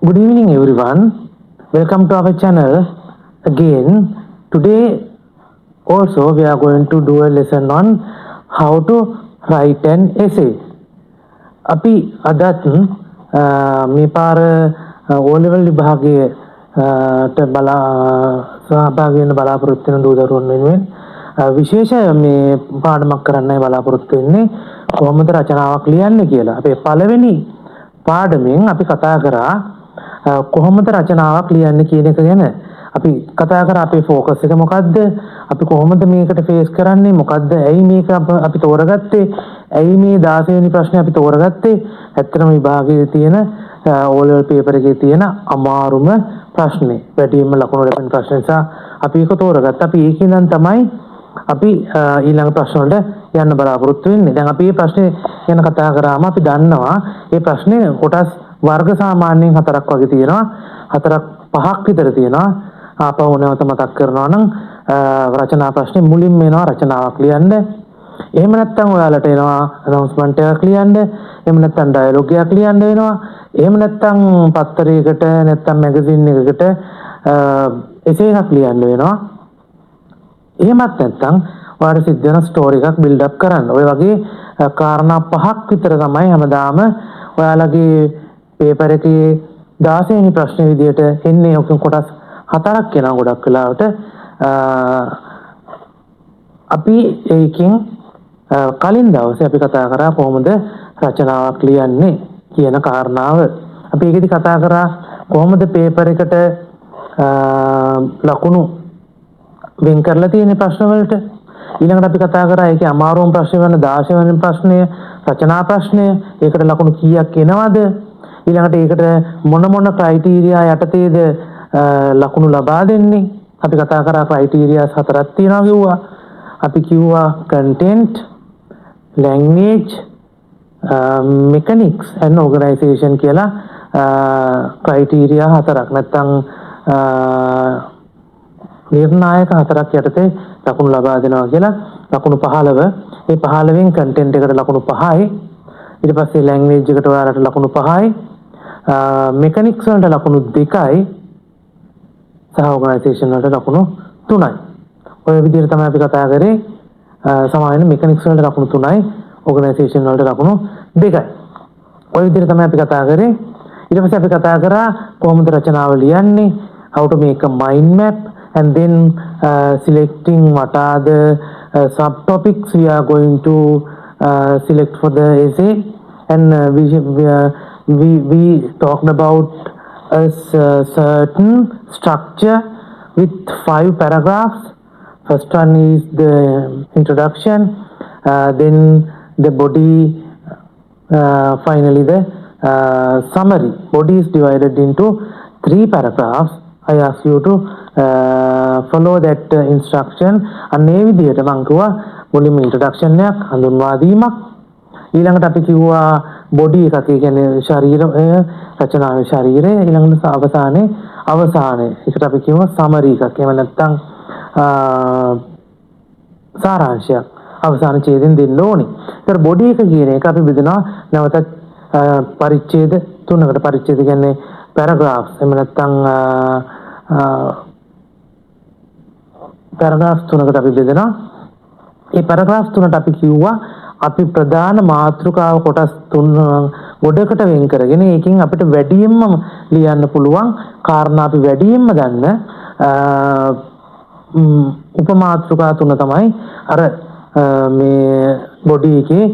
Good evening, everyone. Welcome to our channel again. Today, also, we are going to do a lesson on how to write an essay. අපි අදත් මේ පාර O level විභාගයේ බලා සහභාගී වෙන්න බලාපොරොත්තු වෙන දූ දරුවන් වෙනුවෙන් විශේෂ මේ පාඩමක් කරන්නයි බලාපොරොත්තු වෙන්නේ කොහොමද රචනාවක් ලියන්නේ කියලා. අපේ පළවෙනි පාඩමෙන් අපි කතා කරා කොහොමද රචනාවක් ලියන්නේ කියන එක ගැන. අපි කතා කරා අපේ ફોකස් එක මොකද්ද? අපි කොහොමද මේකට ෆේස් කරන්නේ? මොකද්ද? ඇයි මේක අපි තෝරගත්තේ? ඇයි මේ 16 වෙනි ප්‍රශ්නේ අපි තෝරගත්තේ? ඇත්තටම විභාගයේ තියෙන O level paper එකේ තියෙන අමාරුම ප්‍රශ්නේ. වැඩියෙන්ම ලකුණු ලැබෙන ප්‍රශ්න නිසා අපි ඒක තෝරගත්තා. අපි ඒකෙන් නම් තමයි අපි ඊළඟ ප්‍රශ්න වලට යන්න බලාපොරොත්තු වෙන්නේ. දැන් අපි මේ ප්‍රශ්නේ ගැන කතා කරාම අපි දන්නවා මේ ප්‍රශ්නේ කොටස් වර්ග සාමාන්‍යයෙන් 4ක් වගේ තියෙනවා. 5ක් විතර තියෙනවා. ආපහු නැවත මතක් කරනවා නම් රචනා ප්‍රශ්නේ මුලින්ම එනවා රචනාවක් ලියන්න. එහෙම නැත්නම් ඔයාලට එනවා අනවුන්ස්මන්ට් එකක් ලියන්න. එහෙම නැත්නම් ඩයලොග් එකක් ලියන්න වෙනවා. එහෙම නැත්නම් පත්තරයකට නැත්නම් මැගසින් එකකට එසේ එකක් ලියන්න වෙනවා. එහෙමත් නැත්නම් ඔයාලට සිද්ධ වෙන ස්ටෝරි එකක් බිල්ඩ් අප් කරන්න. ඔය වගේ කාරණා 5ක් විතර තමයි හැමදාම ඔයාලගේ පේපර් එකේ 16 වෙනි ප්‍රශ්නේ විදියට එන්නේ. ඔක කොටස් 4ක් වෙනවා ගොඩක් වෙලාවට. අපි ඒකෙන් කලින් දවසේ අපි කතා කරා කොහොමද රචනාවක් ලියන්නේ කියන කාරණාව. අපි ඒකෙදි කතා කරා කොහොමද පේපර් එකට ලකුණු වෙන් කරලා තියෙන ප්‍රශ්න වලට. ඊළඟට අපි කතා කරා ඒකේ අමාරුම ප්‍රශ්න වෙන 16 වෙනි ප්‍රශ්නය රචනා ප්‍රශ්නය. ඒකට ලකුණු කීයක් එනවද? ඊළඟට ඒකට මොන ක්‍රයිටීරියා යටතේද ලකුණු ලබා දෙන්නේ? අපි කතා කරා ක්‍රයිටීරියාස් 4ක් තියෙනවා කිව්වා. අපි කිව්වා content, language, mechanics and organization කියලා ක්‍රයිටීරියා 4ක් නැත්නම් නිර්ණායක 4ක් යටතේ ලකුණු ලබා දෙනවා කියලා. ලකුණු 15. ඒ 15න් content එකට ලකුණු 5යි. ඊට පස්සේ language එකට ඔයාලට ලකුණු 5යි. mechanics වලට ලකුණු 2යි. සහ organization වලට ලකුණු 3යි. ඔය විදිහට තමයි අපි කතා කරේ. සමාන mechanics වලට ලකුණු 3යි, organization වලට ලකුණු 2යි. ඔය විදිහට තමයි අපි කතා කරේ. ඊට පස්සේ අපි කතා කරා කොහොමද රචනාව ලියන්නේ, how to make a mind map, and then selecting what are the subtopics we are going to select for the essay, and we talked about a certain structure with 5 paragraphs. First one is the introduction, then the body, finally the summary. Body is divided into 3 paragraphs. I ask you to follow that instruction. අන්නේ විදිහට මම කිව්වා මුලින්ම introduction එකක්, හඳුන්වා දීමක්. ඊළඟට අපි කිව්වා body එකක්, ඒ කියන්නේ ශරීරය, රචනාවේ ශරීරය. ඊළඟට අවසානයේ ඒකට අපි කිව්වා summary එකක්. එහෙම නැත්නම් සාරාංශයක් අවසාන ඡේදයෙන් දෙන්න ඕනේ. ඒතර බොඩි එක කියන එක අපි බෙදනවා නැවතත් පරිච්ඡේද 3කට. පරිච්ඡේද කියන්නේ පැරග්‍රාෆ්ස්. එහෙම නැත්නම් පැරග්‍රාෆ්ස් 3කට අපි බෙදනවා. මේ පැරග්‍රාෆ්ස් 3ට අපි කිව්වා අපි ප්‍රධාන මාතෘකාව කොටස් 3 ගොඩකට වෙන් කරගෙන ඒකෙන් අපිට වැඩියෙන්ම ලියන්න පුළුවන් කාරණා අපි වැඩියෙන්ම ගන්න උපමාතෘකා 3 තමයි අර මේ බොඩි එකේ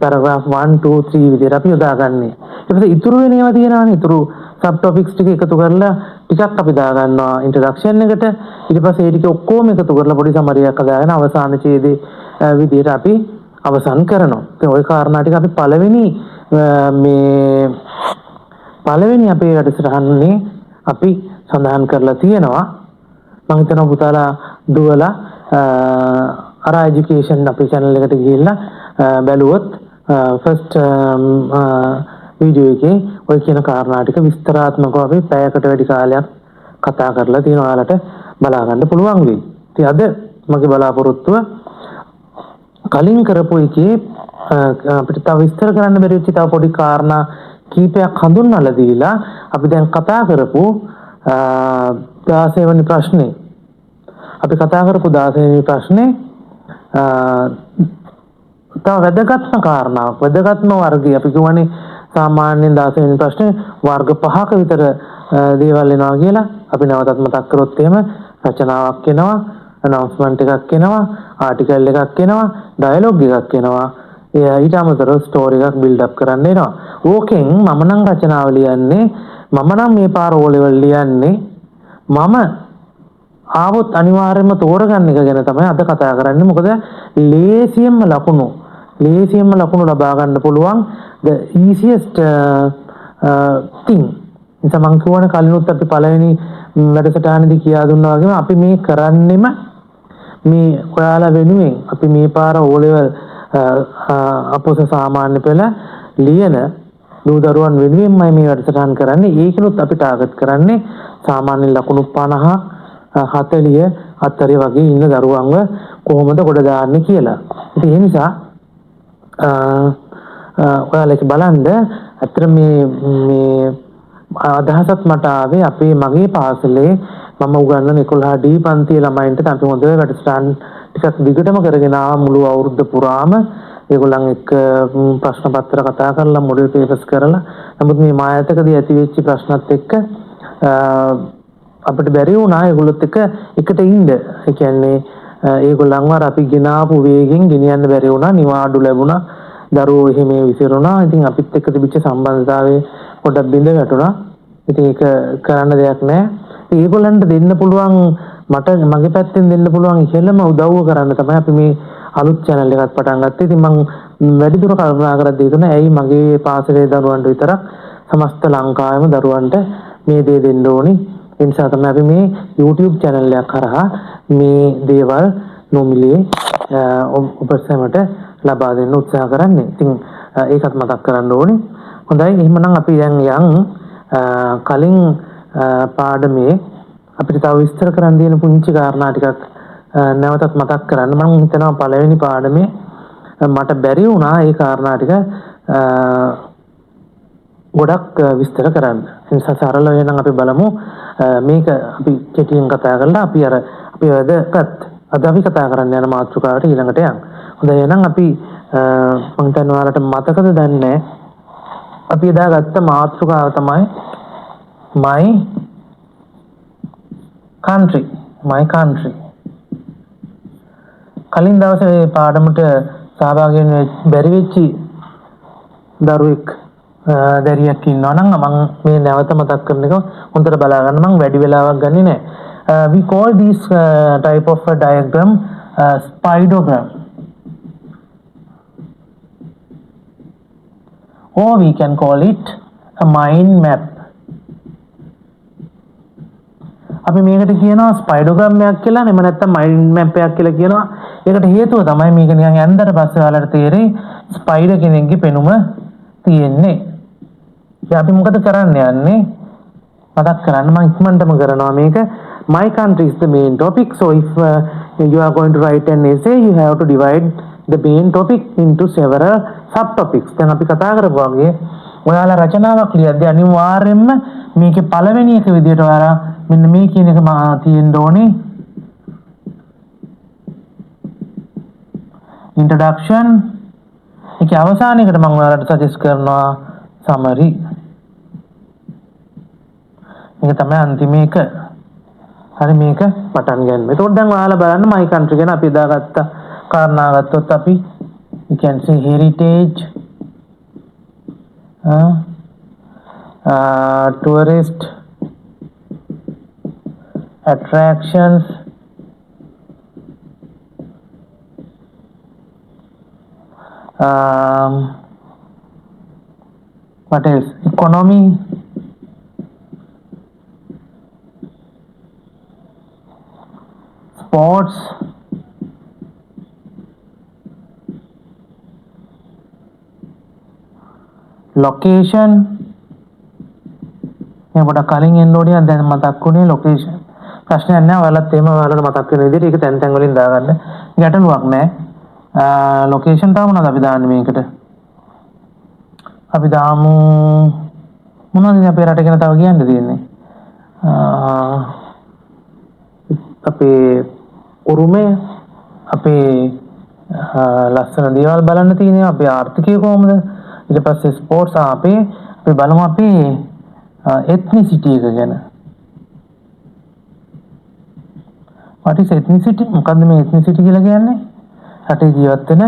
පැරග්‍රාෆ් 1 2 3 විදිහට අපි යොදාගන්නේ. ඊට පස්සේ ඉතුරු වෙන ඒවා තියෙනවානේ. ඉතුරු සබ් ටොපික්ස් ටික එකතු කරලා ටිකක් අපි දාගන්නවා ඉන්ට්‍රොඩක්ෂන් එකට. ඊට පස්සේ ඒ ටික ඔක්කොම එකතු කරලා පොඩි සමරියක් හදාගෙන අවසාන ඡේදයේ විදිහට අපි අවසන් කරනවා. ඉතින් ওই කාරණා ටික අපි පළවෙනි අපේ වැඩසටහනේ අපි සඳහන් කරලා තියෙනවා. මම හිතනවා පුතාලා දුවලා අර এডুকেෂන් අපේ channel එකට ගිහිල්ලා බැලුවොත් ෆස්ට් වීඩියෝ එකේ ඔය කියන කාරණා ටික විස්තරාත්මකව අපි පැයකට වැඩි කාලයක් කතා කරලා තියෙනවා. ඔයාලට බලා ගන්න පුළුවන් වෙයි. ඉතින් අද මගේ බලාපොරොත්තුව කලින් කරපු එකේ අපිට තව විස්තර කරන්න බැරි වෙච්ච තව පොඩි කාරණා කීපයක් හඳුන්වලා දීලා අපි දැන් කතා කරපු 16 වෙනි ප්‍රශ්නේ අපි කතා කරපු 16 වෙනි ප්‍රශ්නේ තව වැදගත්ම කාරණාවක් වැදගත්ම වර්ගය අපි කියවනේ සාමාන්‍යයෙන් 16 වෙනි ප්‍රශ්නේ වර්ග 5ක විතර දේවල් එනවා කියලා අපි නැවතත් මතක් කරොත් එහෙම රචනාවක් එනවා announcement එකක් එනවා ආටිකල් එකක් එනවා ඩයලොග් එකක් එනවා ඊට අමතරව ස්ටෝරි එකක් බිල්ඩ් අප් කරන්න එනවා ඕකෙන් මම නම් රචනාව ලියන්නේ මම නම් මේ පාර O level ලියන්නේ මම ආවොත් අනිවාර්යයෙන්ම තෝරගන්න එක ගැන තමයි අද කතා කරන්නේ මොකද ලේසියෙන්ම ලකුණු ලබා ගන්න පුළුවන් the easiest thing නිසා මම කියවන කලිනුත් අපි පළවෙනි වැඩසටහනේදී කියා දුන්නා වගේම අපි මේ කරන්නෙම මේ ඔයාලා වෙනුවෙන් අපි මේ පාර O level අපොස සාමාන්‍ය පෙළ ලියන දූ දරුවන් වෙනුවෙන්මයි මේ වැඩසටහන් කරන්නේ ඒකනොත් අපි ටාගට් කරන්නේ සාමාන්‍ය ලකුණු 50 40 අතරේ වගේ ඉන්න දරුවන්ව කොහොමද ගොඩ දාන්නේ කියලා. ඉතින් ඒ නිසා ඔයාලා බලන්න අතර මේ අදහසත් මට ආවේ අපේ මගේ පාසලේ මම උගන්වන 11 D පන්තියේ ළමයින්ට අපි හොඳ වැඩසටහන් ටිකක් දිගටම කරගෙන ආවා මුළු අවුරුද්ද පුරාම ඒගොල්ලන් එක්ක ප්‍රශ්න පත්‍ර කතා කරලා මොඩල් පේපර්ස් කරලා නමුත් මේ මායතකදී ඇති වෙච්ච ප්‍රශ්නත් එක්ක අපිට බැරි වුණා ඒගොල්ලොත් එක්ක එකට ඉන්න. ඒ කියන්නේ ඒගොල්ලන්ව අපි ගෙනාවු වේගෙන් ගෙනියන්න බැරි වුණා නිවාඩු ලැබුණා දරුවෝ එහෙම විසිරුණා. ඉතින් අපිත් එක්ක තිබිච්ච සම්බන්ධතාවයේ පොඩක් බිඳ වැටුණා. ඉතින් ඒක කරන්න දෙයක් නැහැ. ඒගොල්ලන්ට දෙන්න පුළුවන් මට මගේ පැත්තෙන් දෙන්න පුළුවන් ඉහෙළම උදව්ව කරන්න තමයි අපි මේ අලුත් channel එකක් පටන් ගත්තේ. ඉතින් මම වැඩිදුර කල්පනා කරද්දී හිතුණා ඇයි මගේ පාසලේ දරුවන්ට විතරක් සමස්ත ලංකාවේම දරුවන්ට මේ දේ දෙන්න ඕනි. ඒ නිසා තමයි අපි මේ YouTube channel එකක් කරා මේ දේවල් නොමිලේ ඔබට ලබා දෙන්න උත්සාහ කරන්නේ. ඉතින් ඒකත් මතක් කරන්න ඕනේ. හොඳයි එහෙනම් අපි දැන් යන් කලින් පාඩමේ අපිට තව විස්තර කරන්න තියෙන පුංචි කාරණා ටිකක් නැවතත් මතක් කරන්න. මම හිතනවා පළවෙනි පාඩමේ මට බැරි වුණා ඒ කාරණා ටික ගොඩක් විස්තර කරන්න. ඒ නිසා සරල වෙනනම් අපි බලමු මේක අපි කෙටියෙන් කතා කරලා අපි වැදගත් අද අපි කතා කරන්න යන මාතෘකාවට ඊළඟට යන්න. හොඳයි එහෙනම් අපි මම හිතනවා ඔයාලට මතකද දන්නේ අපි එදා ගත්ත මාතෘකාව තමයි my country. කලින් දවසේ මේ පාඩමට සහභාගී වෙන්න බැරි වෙච්ච දරුවෙක් දැරියක් ඉන්නවා නම් මම මේ නැවත මතක් කරන එක හොඳට බලා ගන්න මම වැඩි වෙලාවක් ගන්නෙ නැහැ. We call this type of a diagram spirogram. Or we can call it a mind map. අපි මේකට කියනවා ස්පයිඩෝග්‍රෑම් එකක් කියලා නෙමෙයි නැත්නම් මයින්ඩ් මැප් එකක් කියලා කියනවා. ඒකට හේතුව තමයි මේක නිකන් ඇන්දට පස්සේ ඔයාලට තේරෙයි ස්පයිඩර් කෙනෙක්ගේ පෙනුම තියෙන්නේ. ඉතින් අපි මොකද කරන්න යන්නේ? මතක් කරන්න මම ඉක්මනටම කරනවා මේක. My country is the main topic. So if you are going to write an essay, you have to divide the main topic into several subtopics. දැන් අපි කතා කරපුවා වගේ ඔයාලා රචනාවක් ලියද්දී අනිවාර්යයෙන්ම මේකේ පළවෙනි එක විදිහට ඔයාලා මෙන්න මේ කියන එක තියෙන්න ඕනේ. introduction. ඒකේ අවසානයේකට මම ඔයාලට සජෙස්ට් කරනවා summary. මේක තමයි අන්තිම එක. හරි මේක පටන් ගන්න. එතකොට දැන් ඔයාලා බලන්න my country ගැන අපි දාගත්ත කාරණා ගත්තොත් අපි you can say heritage tourist attractions what else economy sports location මේ පොඩ කලින් එන්න ඕනේ දැන් මතක් වුණේ location ප්‍රශ්නයක් නැහැ ඔයාලත් එහෙම ඔයාලට මතක් වෙන විදිහට ඒක තැන් තැන් වලින් දාගන්න ගැටලුවක් නැහැ location තමයි මොනවද අපි දාන්නේ මේකට අපි දාමු මොනවද අපේ රට ගැන තව කියන්න තියෙන්නේ? අපේ උරුමය, අපේ ලස්සන දේවල් බලන්න තියෙනවා, අපේ ආර්ථිකය කොහොමද? ඊට පස්සේ ස්පෝර්ට්ස් අපි බලමු අපේ ethnicity එක ගැන. what is ethnicity? මොකද්ද මේ ethnicity කියලා කියන්නේ? රටේ ජීවත් වෙන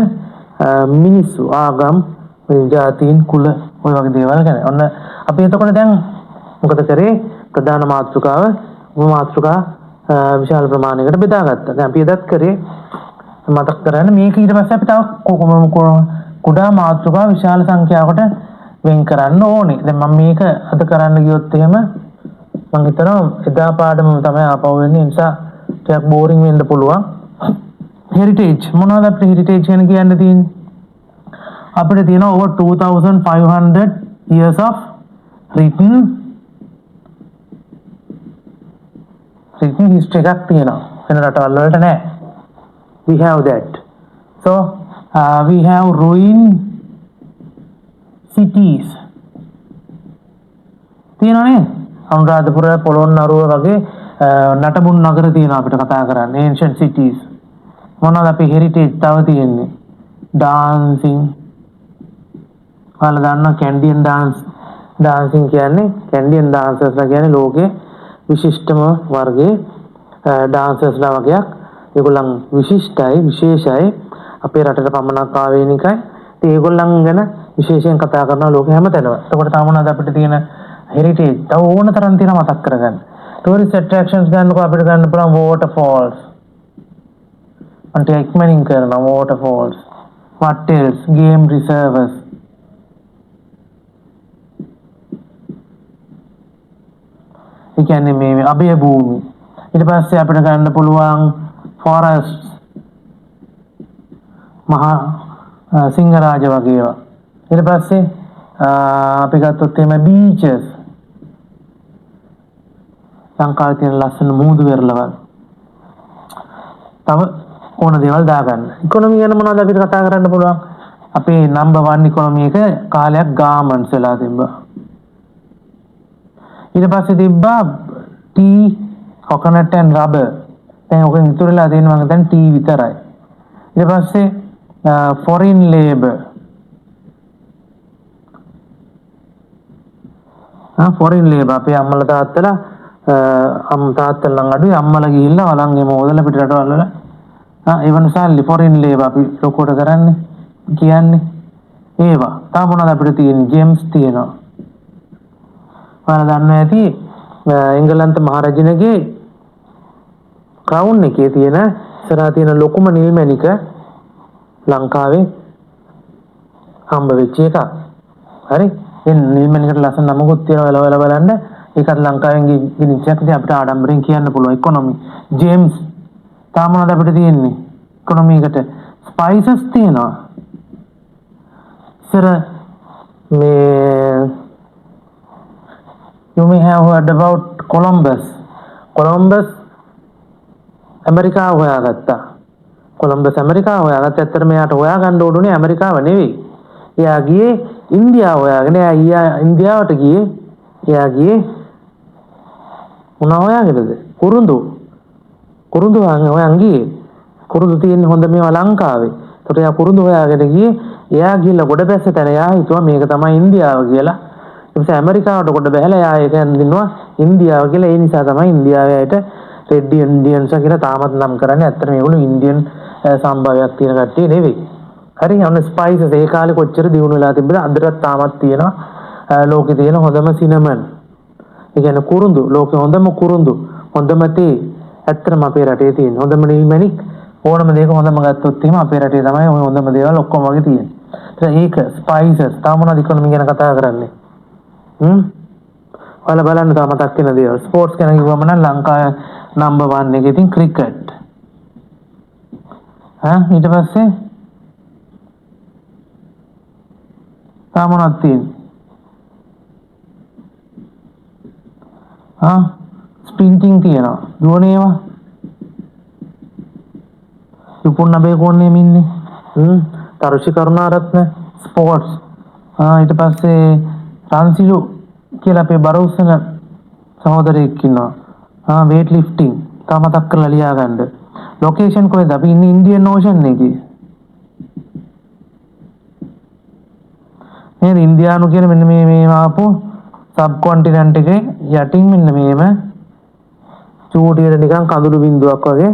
මිනිස්සු, ආගම්, ජාතීන්, කුල ඔය වගේ දේවල් ගැන. ඔන්න අපි එතකොට දැන් මොකද කරේ? ප්‍රධාන මාතෘකාව උපමාතෘකා විශාල ප්‍රමාණයකට බෙදාගත්තා. දැන් අපි එදත් කරේ මතක් කරගන්න මේක ඊට පස්සේ අපි තව කුඩා මාතෘකා විශාල සංඛ්‍යාවකට වෙන් කරන්න ඕනේ. දැන් මම මේක අද කරන්න ගියොත් එහෙම මම හිතනවා එදා පාඩම තමයි ආපහු වෙන්නේ. ඒ නිසා ටිකක් බෝරින් වෙන්න පුළුවන්. හෙරිටේජ් මොනවද අපිට හෙරිටේජ් ගැන කියන්න තියෙන්නේ? අපිට තියෙනවා over 2500 years of written history එකක් තියෙනවා. වෙන රටවල් වලට නැහැ. We have that. So we have ruined cities. තියෙනනේ Anuradhapura, Polonnaruwa වගේ නටබුන් නගර තියෙනවා අපිට කතා කරන්න. ancient cities. මොනවද අපේ heritage තව තියෙන්නේ? dancing. ඔයාලා දන්නා කැන්ඩියන් dancing කියන්නේ කැන්ඩියන් dancers කියන්නේ ලෝකේ විශිෂ්ටම වර්ගයේ dancers ලා වගේක්. ඒගොල්ලන් විශිෂ්ටයි, විශේෂයි, අපේ රටට පමණක් ආවේනිකයි. ඉතින් ඒගොල්ලන් ගැන විශේෂයෙන් කතා කරනවා ලෝකෙ හැමතැනම. එතකොට තව මොනවද අපිට තියෙන heritage? තව ඕන තරම් තියෙනවා මතක් කරගන්න. tourist attractions ගන්නකො අපිට ගන්න පුළුවන් waterfalls. අන්ට එක්මනින් කරන waterfalls. what else? game reserves. ඒ කියන්නේ මේ අභය භූමි. ඊට පස්සේ අපිට ගන්න පුළුවන් forests. මහා සිංහරාජ වගේ ඒවා. ඊට පස්සේ අපි ගත්තොත් එහෙම beaches. ලංකාවේ තියෙන ලස්සන මූදු වෙරළවල්. තව ඕන දේවල් දාගන්න. ඉකොනොමි ගැන මොනවද අපිට කතා කරන්න පුළුවන්? අපේ number 1 ඉකොනොමි එක කාලයක් garments වෙලා තිබ්බා. ඊට පස්සේ තිබ්බා tea, coconut and rubber. දැන් ඔකෙන් ඉතුරුලා තියෙනවා මම දැන් tea විතරයි. ඊට පස්සේ foreign labor. foreign labor අපේ අම්මලා තාත්තලා තාත්තලා නම් අඩුයි අම්මලා ගිහිල්ලා වළං එම හොදලා පිට රටවල් වල ඒ වෙනසල්ලි foreign labor අපි ලොකුවට කරන්නේ කියන්නේ ඒවා. තව මොනවද අපිට තියෙන්නේ? ජේම්ස් තියෙනවා. ඔයාලා දන්නවා ඇති එංගලන්ත මහරජුණගේ ක්‍රවුන් එකේ තියෙන ඉස්සරහා තියෙන ලොකුම නිල්මැණික ලංකාවේ හම්බ වෙච්ච එක. හරි? ඒ නිල්මැණිකට ලස්සන නමකුත් තියෙනවා ඔයාලා බලන්න. ඒකත් ලංකාවෙන් ගෙනිච්ච එකක්. ඉතින් අපිට ආඩම්බරෙන් කියන්න පුළුවන් ඉකොනොමි. ජේම්ස් තාම මොනවද අපිට තියෙන්නේ? ඉකොනොමි එකට ස්පයිසස් තියෙනවා. ඉස්සර මේ you may have heard about Columbus. Columbus ඇමරිකාව හොයාගත්තා. කොලම්බස් ඇමරිකාව හොයාගත්තා. ඇත්තටම එයාට හොයාගන්න ඕනේ ඇමරිකාව නෙවෙයි. එයා ගියේ ඉන්දියාව හොයාගෙන. එයා ඉන්දියාවට ගියේ. එයා ගියේ මොනවා හොයාගෙනද? කුරුඳු හොයන් ගියේ. කුරුඳු තියෙන්නේ හොඳ මේවා ලංකාවේ. ඒකට එයා කුරුඳු හොයාගෙන ගියේ. එයා ගිහලා ගොඩ බැස්ස තැන එයා හිතුවා මේක තමයි ඉන්දියාව කියලා. ඊට පස්සේ ඇමරිකාවට ගොඩ බැහැලා එයා ඒක හඳුන්වනවා ඉන්දියාව කියලා. ඒ නිසා තමයි ඉන්දියාවේ අයට රෙඩ් ඉන්ඩියන්ස් කියලා තාමත් නම් කරන්නේ. ඇත්තට මේගොල්ලෝ ඉන්දියන් සම්භාවයක් තියෙන කට්ටිය නෙවෙයි. හරි? ඔන්න ස්පයිසස් ඒ කාලේ කොච්චර දියුණු වෙලා තිබ්බද? අදටත් තාමත් තියෙනවා ලෝකේ තියෙන හොඳම සිනමන්. ඒ කියන්නේ කුරුඳු. ලෝකේ හොඳම කුරුඳු, හොඳම තේ ඇත්තටම අපේ රටේ තියෙන. හොඳම නිල්මැණික් ඕනම දෙයක හොඳම ගත්තොත් එහෙම අපේ රටේ තමයි ওই හොඳම දේවල් ඔක්කොම වගේ තියෙන්නේ. ඒක ස්පයිසස්. තාම මොනවද ඉකොනොමි ගැන කතා කරන්නේ? ඔයාලා බලන්න තාම මතක් වෙන දේවල්. ස්පෝර්ට්ස් ගැන කිව්වම නම් ලංකාවේ number 1 එකේ තියෙන ක්‍රිකට්. ඊට පස්සේ තාම මොනවද තියෙන්නේ? ස්ප්‍රින්ටිං තියෙනවා. දුවන ඒවා. සුපුන් නබේ කොන්නේ මින්නේ. තරුෂි කරුණාරත්න ස්පෝර්ට්ස්. ඊට පස්සේ රන්සිලු කියලා අපේ බර උස්සන සහෝදරයෙක් ඉන්නවා. වේට් ලිෆ්ටිං තා මතක් කරලා ලියා ගන්න. ලොකේෂන් කොහෙද? අපි ඉන්නේ ඉන්දියන් ඕෂන් එකේ. නේද? ඉන්දියානු කියන මෙන්න මේ ආපු සබ් කොන්ටිනන්ට් එකේ යටින් මෙන්න මේම චූටියට නිකන් කඳුළු බින්දුවක් වගේ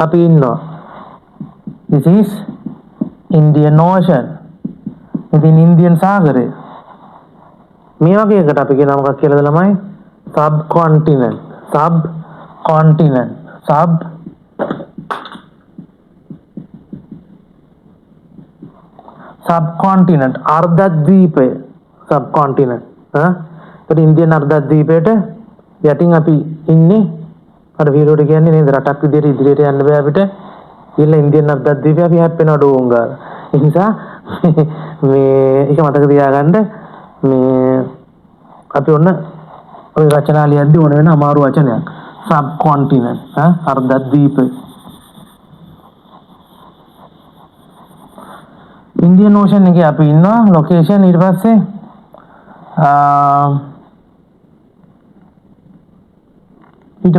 අපි ඉන්නවා. This is Indian Ocean. ඉතින් ඉන්දියන් සාගරය. මේ වගේ එකට අපි කියනවා මොකක්ද කියලාද ළමයි? සබ් කොන්ටිනන්ට්. සබ් කොන්ටිනන්ට්. සබ් සබ්කොන්ටිනන්ට් අර්ධද්වීපය සබ්කොන්ටිනන්ට්. ඒත් ඉන්දියන් අර්ධද්වීපයට යටින් අපි ඉන්නේ අර වීරෝට කියන්නේ නේද රටක් විදියට ඉදිරියට යන්න බෑ අපිට. ඊළ ඉන්දියන් අර්ධද්වීපය අපි හැප්පෙනවා ඩෝන් ගාලා. ඒ නිසා මේ එක මතක තියාගන්න මේ අපි ඔන්න ඔය රචනා ලියද්දී ඕන වෙන අමාරු වචනයක් සබ්කොන්ටිනන්ට් අර්ධද්වීපය. ඉන්දියන් ඕෂන් එකේ අපි ඉන්නවා ලොකේෂන්. ඊට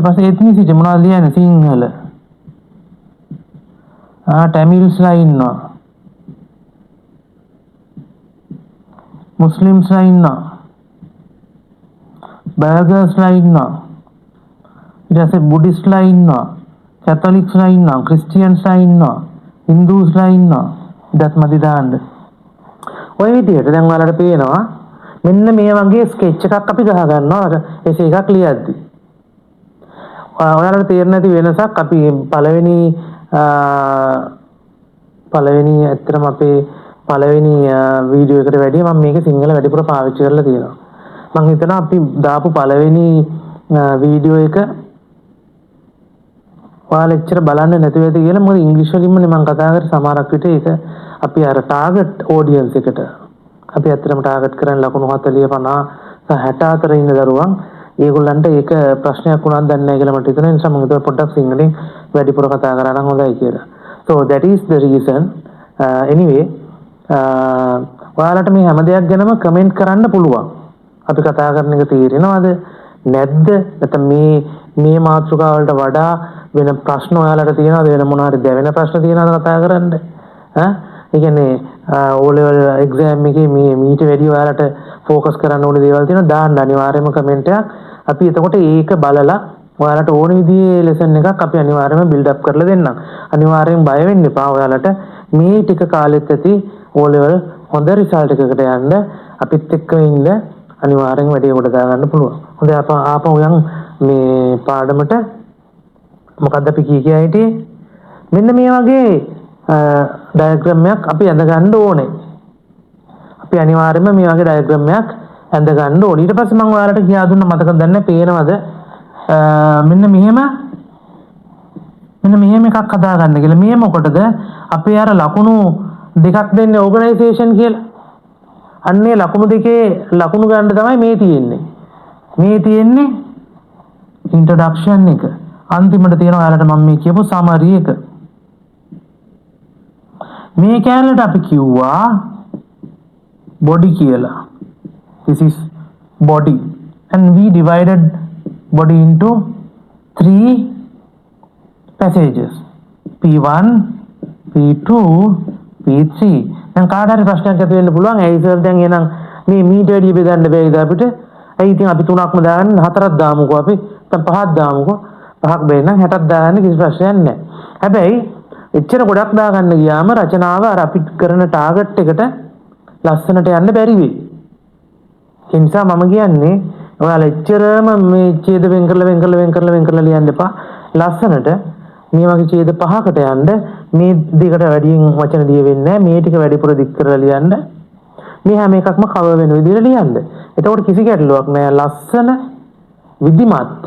පස්සේ එත්නිසිටි මොනවද ලියන්නේ? සිංහල. ටැමිල්ස්ලා ඉන්නවා. මුස්ලිම්ස්ලා ඉන්නවා. බර්ගර්ස්ලා ඉන්නවා. ඊට පස්සේ බුද්දිස්ට්ලා ඉන්නවා. කැතොලික්ස්ලා ඉන්නවා. ක්‍රිස්ටියන්ස්ලා ඉන්නවා. හින්දුස්ලා ඉන්නවා. දත්මදි දාන්න. ඔය විදිහට දැන් ඔයාලට පේනවා මෙන්න මේ වගේ ස්කෙච් එකක් අපි ගහ ගන්නවා එසේ එකක් ලියද්දී. ඔයාලට තේරෙන්නේ නැති වෙනසක් අපි පළවෙනි ඇත්තටම අපේ පළවෙනි වීඩියෝ එකට වැඩිය මම මේක සිංහල වැඩිපුර පාවිච්චි කරලා තියෙනවා. මම හිතනවා අපි දාපු පළවෙනි වීඩියෝ එක ඔයාලා එච්චර බලන්නේ නැතුව ඇති කියලා. මොකද ඉංග්‍රීසි වලින්මනේ මම කතා කරේ. සමහරක් විට ඒක අපි අර ටාගට් ඔඩියන්ස් එකට අපි ඇත්තටම ටාගට් කරන්නේ ලකුණු 40 50 64 ඉන්න දරුවන්. ඒගොල්ලන්ට ඒක ප්‍රශ්නයක් වුණාද දන්නේ නැහැ කියලා මට හිතෙනවා. ඒ නිසා මම හිතුවා පොඩ්ඩක් සිංහලෙන් වැඩිපුර කතා කරා නම් හොඳයි කියලා. So that is the reason. Anyway ඔයාලට මේ හැම දෙයක් ගැනම කමෙන්ට් කරන්න පුළුවන්. අපි කතා කරන එක තේරෙනවද නැද්ද? නැත්නම් මේ මාතෘකාව වලට වඩා වෙන ප්‍රශ්න ඔයාලට තියෙනවද? වෙන මොනවා හරි දැවෙන ප්‍රශ්න තියෙනවද කතා කරන්න? ඒ කියන්නේ O level exam එකේ මීට වැඩි ඔයාලට ફોකස් කරන්න ඕනේ දේවල් තියෙනවා. දාන්න අනිවාර්යයෙන්ම කමෙන්ට් එකක්. අපි එතකොට ඒක බලලා ඔයාලට ඕන විදිහේ ලෙසන් එකක් අපි අනිවාර්යයෙන්ම බිල්ඩ් අප් කරලා දෙන්නම්. අනිවාර්යෙන් බය වෙන්න එපා. ඔයාලට මේ ටික කාලෙත් ඇති O level හොඳ රිසල්ට් එකකට යන්න අපිත් එක්ක ඉන්න අනිවාර්යෙන් වැඩේ කොට දාගන්න පුළුවන්. හොඳයි ආපහු යන් මේ පාඩමට. මොකද්ද අපි කිය හිටියේ? මෙන්න මේ වගේ ඩයග්‍රෑම් එකක් අපි ඇඳ ගන්න ඕනේ. අපි අනිවාර්යයෙන්ම මේ වගේ ඩයග්‍රෑම් එකක් ඇඳ ගන්න ඕනේ. ඊට පස්සේ මම ඔයාලට කියා දුන්න මතකද දන්නේ පේනවද? මෙන්න මෙහෙම එකක් හදා ගන්න කියලා. මේ මොකටද? අපි අර ලකුණු දෙකක් දෙන්නේ ඕගනයිසේෂන් කියලා. අන්නේ ලකුණු දෙකේ ලකුණු ගන්න තමයි මේ තියෙන්නේ. මේ තියෙන්නේ ඉන්ට්‍රොඩක්ෂන් එක. අන්තිමට තියෙනවා ඔයාලට මම මේ කියපු සමරි එක. මේ කැලේට අපි කිව්වා body කියලා. This is body and we divided body into 3 passages. P1, P2, P3. දැන් කාට හරි ප්‍රශ්නයක් ඇති වෙන්න පුළුවන්. ඇයි සර් දැන් එහෙනම් මේ මීට වැඩි බෙදන්න බැයිද අපිට? ඇයි ඉතින් අපි 3ක්ම දාගන්න 4ක් දාමුකෝ අපි. නැත්නම් 5ක් දාමුකෝ. 5ක් බැරි නම් 60ක් දාගන්න කිසි ප්‍රශ්නයක් නැහැ. හැබැයි එච්චර ගොඩක් දාගන්න ගියාම රචනාව අර අපි කරන ටාගට් එකට ලස්සනට යන්න බැරි වෙයි. ඒ නිසා මම කියන්නේ ඔයාලා එච්චරම මේ ඡේද වෙන් කරලා ලියන්න එපා. ලස්සනට මේ වගේ ඡේද 5කට යන්න මේ දෙකට වැඩියෙන් වචන දිය වෙන්නේ නැහැ. මේ ටික වැඩිපුර දික් කරලා ලියන්න. මේ හැම එකක්ම කවර් වෙන විදිහට ලියන්න. එතකොට කිසි ගැටලුවක් නැහැ. ලස්සන විධිමත්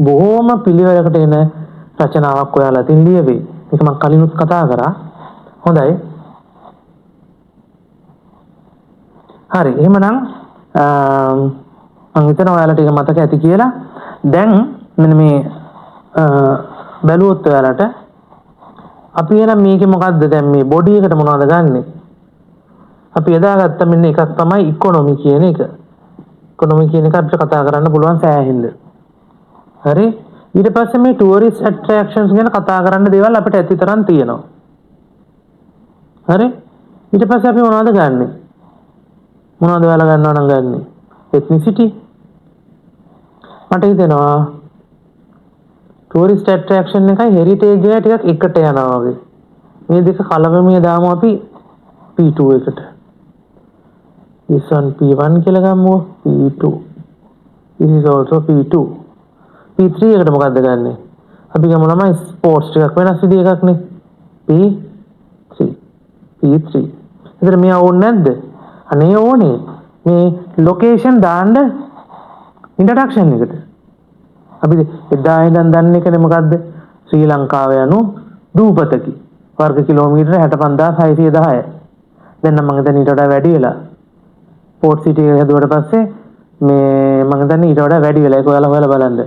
බොහොම පිළිවෙලකට එන රචනාවක් ඔයාලා තින් ලියවේ. ඒක මම කලිනුත් කතා කරා. හොඳයි. හරි. එහෙමනම් මම හිතනවා ඔයාලට ඒක මතක ඇති කියලා. දැන් මෙන්න මේ බැලුවොත් ඔයාලට අපි එනම් මේකේ මොකද්ද දැන් මේ බොඩි එකට මොනවද ගන්නෙ? අපි යදාගත්ත මෙන්න එකක් තමයි ඉකොනොමි කියන එක. ඉකොනොමි කියන එක අපිට කතා කරන්න පුළුවන් සෑහෙන්න. හරි? ඊට පස්සේ මේ ටුවරිස්ට් ඇට්‍රැක්ෂන්ස් ගැන කතා කරන්න දේවල් අපිට ඇති තරම් තියෙනවා. හරි? ඊට පස්සේ අපි මොනවද ගන්නෙ? මොනවද ඔයාලා ගන්නවා නම් ගන්නෙ? එත්නිසිටි. මට හිතෙනවා ටුවරිස්ට් ඇට්‍රැක්ෂන් එකයි හෙරිටේජ් එක ටිකක් එකට යනවා වගේ. මේ දෙක කලවමේ දාමු අපි P2 එකට. this one P1 කියලා ගමු. P2. this is also P2. P3 එකට මොකද්ද ගන්නෙ? අපි ගමු ළමයි ස්පෝර්ට්ස් ටිකක් වෙනස් විදිහ එකක් නේ. P3. ඉතින් මෙයා ඕනේ නැද්ද? අනේ ඕනේ. මේ ලොකේෂන් දාන්න ඉන්ට්‍රොඩක්ෂන් එකට. අපි එදා ඉඳන් දන්න එකනේ මොකද්ද? ශ්‍රී ලංකාව යනු දූපතකි. වර්ග කිලෝමීටර 65610. දැන් නම් මම හිතන්නේ ඊට වඩා වැඩි වෙලා. පෝට් සිටි එක හදුවට පස්සේ මේ මම හිතන්නේ ඊට වඩා වැඩි වෙලා. ඒක ඔයාලා හොයලා බලන්න.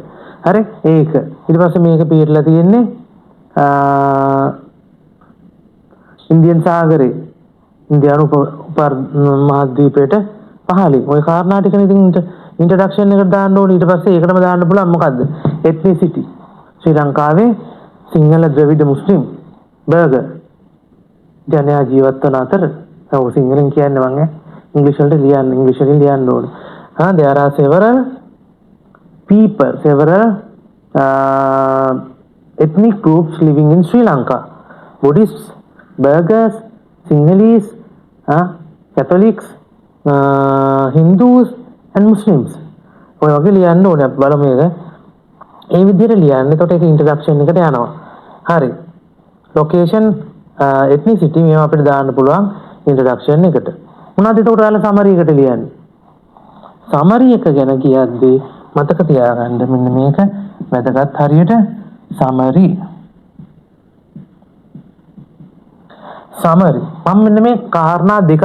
හරි? ඒක. ඊට පස්සේ මේක පිරලා තියෙන්නේ ඉන්දියන් සාගරේ. ඉන්දියානු මහද්වීපයට පහළින්. ওই කාරණා ටිකනේ ඉතින් ඉන්ට්‍රොඩක්ෂන් එකට දාන්න ඕනේ. ඊට පස්සේ ඒකටම දාන්න පුළුවන් මොකද්ද? එත්නිසිටි. ශ්‍රී ලංකාවේ සිංහල ද්‍රවිඩ මුස්ලිම් බර්ගර් ජනයා ජීවත් වන අතර ඔව් සිංහලෙන් කියන්නේ මම ඉංග්‍රීසි වලට ලියන්න ඕනේ. there are several people, several ethnic groups living in Sri Lanka. Buddhists, Burghers, Sinhalese, Catholics, Hindus and Muslims. ඔය වගේ ලියන්න ඕනේ අපි බලමු මේක. ඒ විදිහට ලියන්න. එතකොට ඒක ඉන්ට්‍රොඩක්ෂන් එකට යනවා. හරි. ලොකේෂන් එත්නිසිටි මේවා අපිට දාන්න පුළුවන් ඉන්ට්‍රොඩක්ෂන් එකට. මොනවද එතකොට ඔයාලා සමරි එකට ලියන්නේ? සමරි එක ගැන කියද්දී මතක තියාගන්න මෙන්න මේක වැදගත් හරියට සමරි. මම මෙන්න මේ කාරණා දෙකක්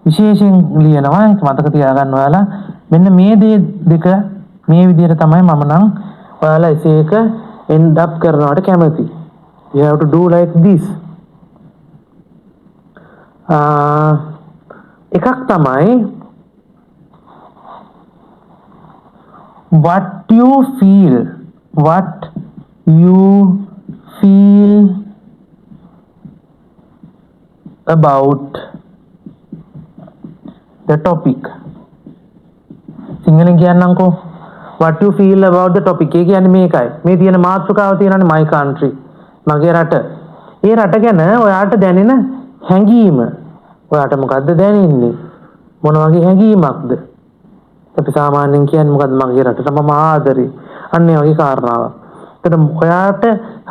විශේෂයෙන් ලියනවා. ඒක මතක තියාගන්න ඔයාලා. මෙන්න මේ දෙක මේ විදිහට තමයි මම නම් ඔයාලා essay එක end up කරනවට කැමති. You have to do like this. එකක් තමයි what you feel about the topic. සිංහලෙන් කියන්නම්කෝ what you feel about the topic. ඒ කියන්නේ මේකයි. මේ තියෙන මාතෘකාව තියෙනනේ my country. මගේ රට. ඒ රට ගැන ඔයාට දැනෙන හැඟීම. ඔයාට මොකද්ද දැනෙන්නේ? මොන වගේ හැඟීමක්ද? අපි සාමාන්‍යයෙන් කියන්නේ මොකද්ද? මගේ රටට මම ආදරේ. අන්න ඒ වගේ කාරණාවක්. එතන ඔයාට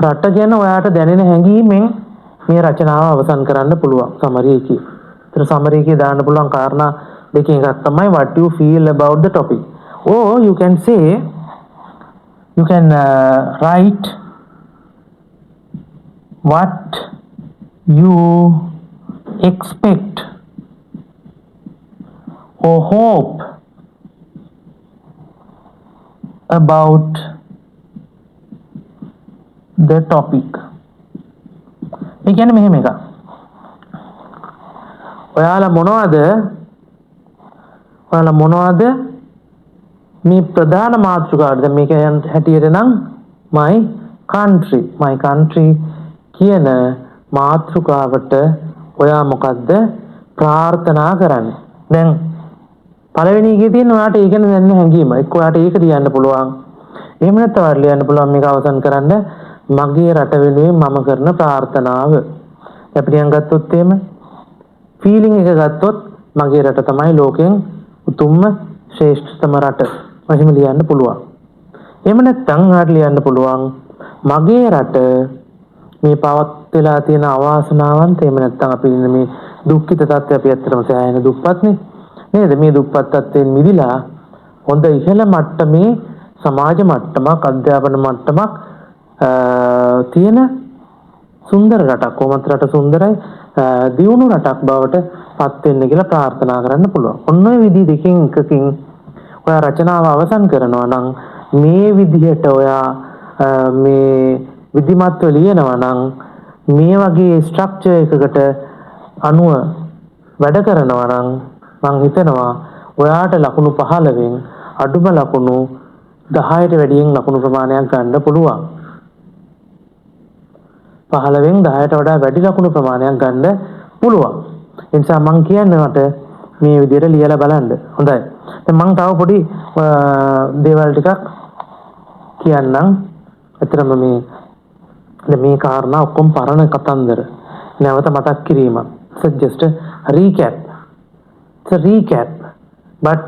රට ගැන ඔයාට දැනෙන හැඟීමෙන් මේ රචනාව අවසන් කරන්න පුළුවන් සමරි එකේ. එතන සමරි එකේ දාන්න පුළුවන් කාරණා දෙකෙන් එකක් තමයි what you feel about the topic. Or you can write what you expect or hope about the topic. ඒ කියන්නේ මෙහෙම එකක්. ඔයාලා මොනවද මේ ප්‍රධාන මාතෘකාවද මේක හැටියට නම් my country කියන මාතෘකාවට ඔයා මොකද්ද ප්‍රාර්ථනා කරන්නේ? දැන් පළවෙනි එකේ තියෙන ඔයාට ඒක ගැන දැනෙන හැඟීම. එක්ක ඔයාට ඒක ලියන්න පුළුවන්. එහෙම නැත්නම් ඔයාලා ලියන්න පුළුවන් මේක අවසන් කරන්න මගේ රට වෙනුවෙන් මම කරන ප්‍රාර්ථනාව. අපි නිකන් ගත්තොත් එහෙම ෆීලිං එක ගත්තොත් මගේ රට තමයි ලෝකෙන් උතුම්ම ශ්‍රේෂ්ඨතම රට. එහෙම ලියන්න පුළුවන්. එහෙම නැත්නම් ඔයාට ලියන්න පුළුවන් මගේ රට මේ පවත් වෙලා තියෙන අවාසනාවන්ත. එහෙම නැත්නම් අපි ඉන්න මේ දුක්ඛිත තත්ත්වය අපි ඇත්තටම සෑහෙන දුප්පත්නේ. නේද? මේ දුප්පත් තත්ත්වයෙන් මිදිලා හොඳ ඉහළ මට්ටමේ සමාජ මට්ටමක් අධ්‍යාපන මට්ටමක් තියෙන සුන්දර රටක්. කොහොමත් රට සුන්දරයි දියුණු රටක් බවට පත් වෙන්න කියලා ප්‍රාර්ථනා කරන්න පුළුවන්. ඔන්න ඔය විදිහ දෙකකින් එකකින් ඔයා රචනාව අවසන් කරනවා නම් මේ විදිහට ඔයා මේ විධිමත්ව ලියනවා නම් මේ වගේ ස්ට්‍රක්චර් එකකට අනුව වැඩ කරනවා නම් මං හිතනවා ඔයාට ලකුණු 15න් අඩුම ලකුණු 10ට වැඩියෙන් ලකුණු ප්‍රමාණයක් ගන්න පුළුවන්. 15න් 10ට වඩා වැඩි ලකුණු ප්‍රමාණයක් ගන්න පුළුවන්. ඒ නිසා මං කියන්නේ මට මේ විදිහට ලියලා බලන්න. හොඳයි. දැන් මං තව පොඩි දේවල් ටිකක් කියන්නම්. අතරම මේ කාරණා ඔක්කොම පරණ කතන්දර. නැවත මතක් කිරීම. So just a recap. It's a recap. But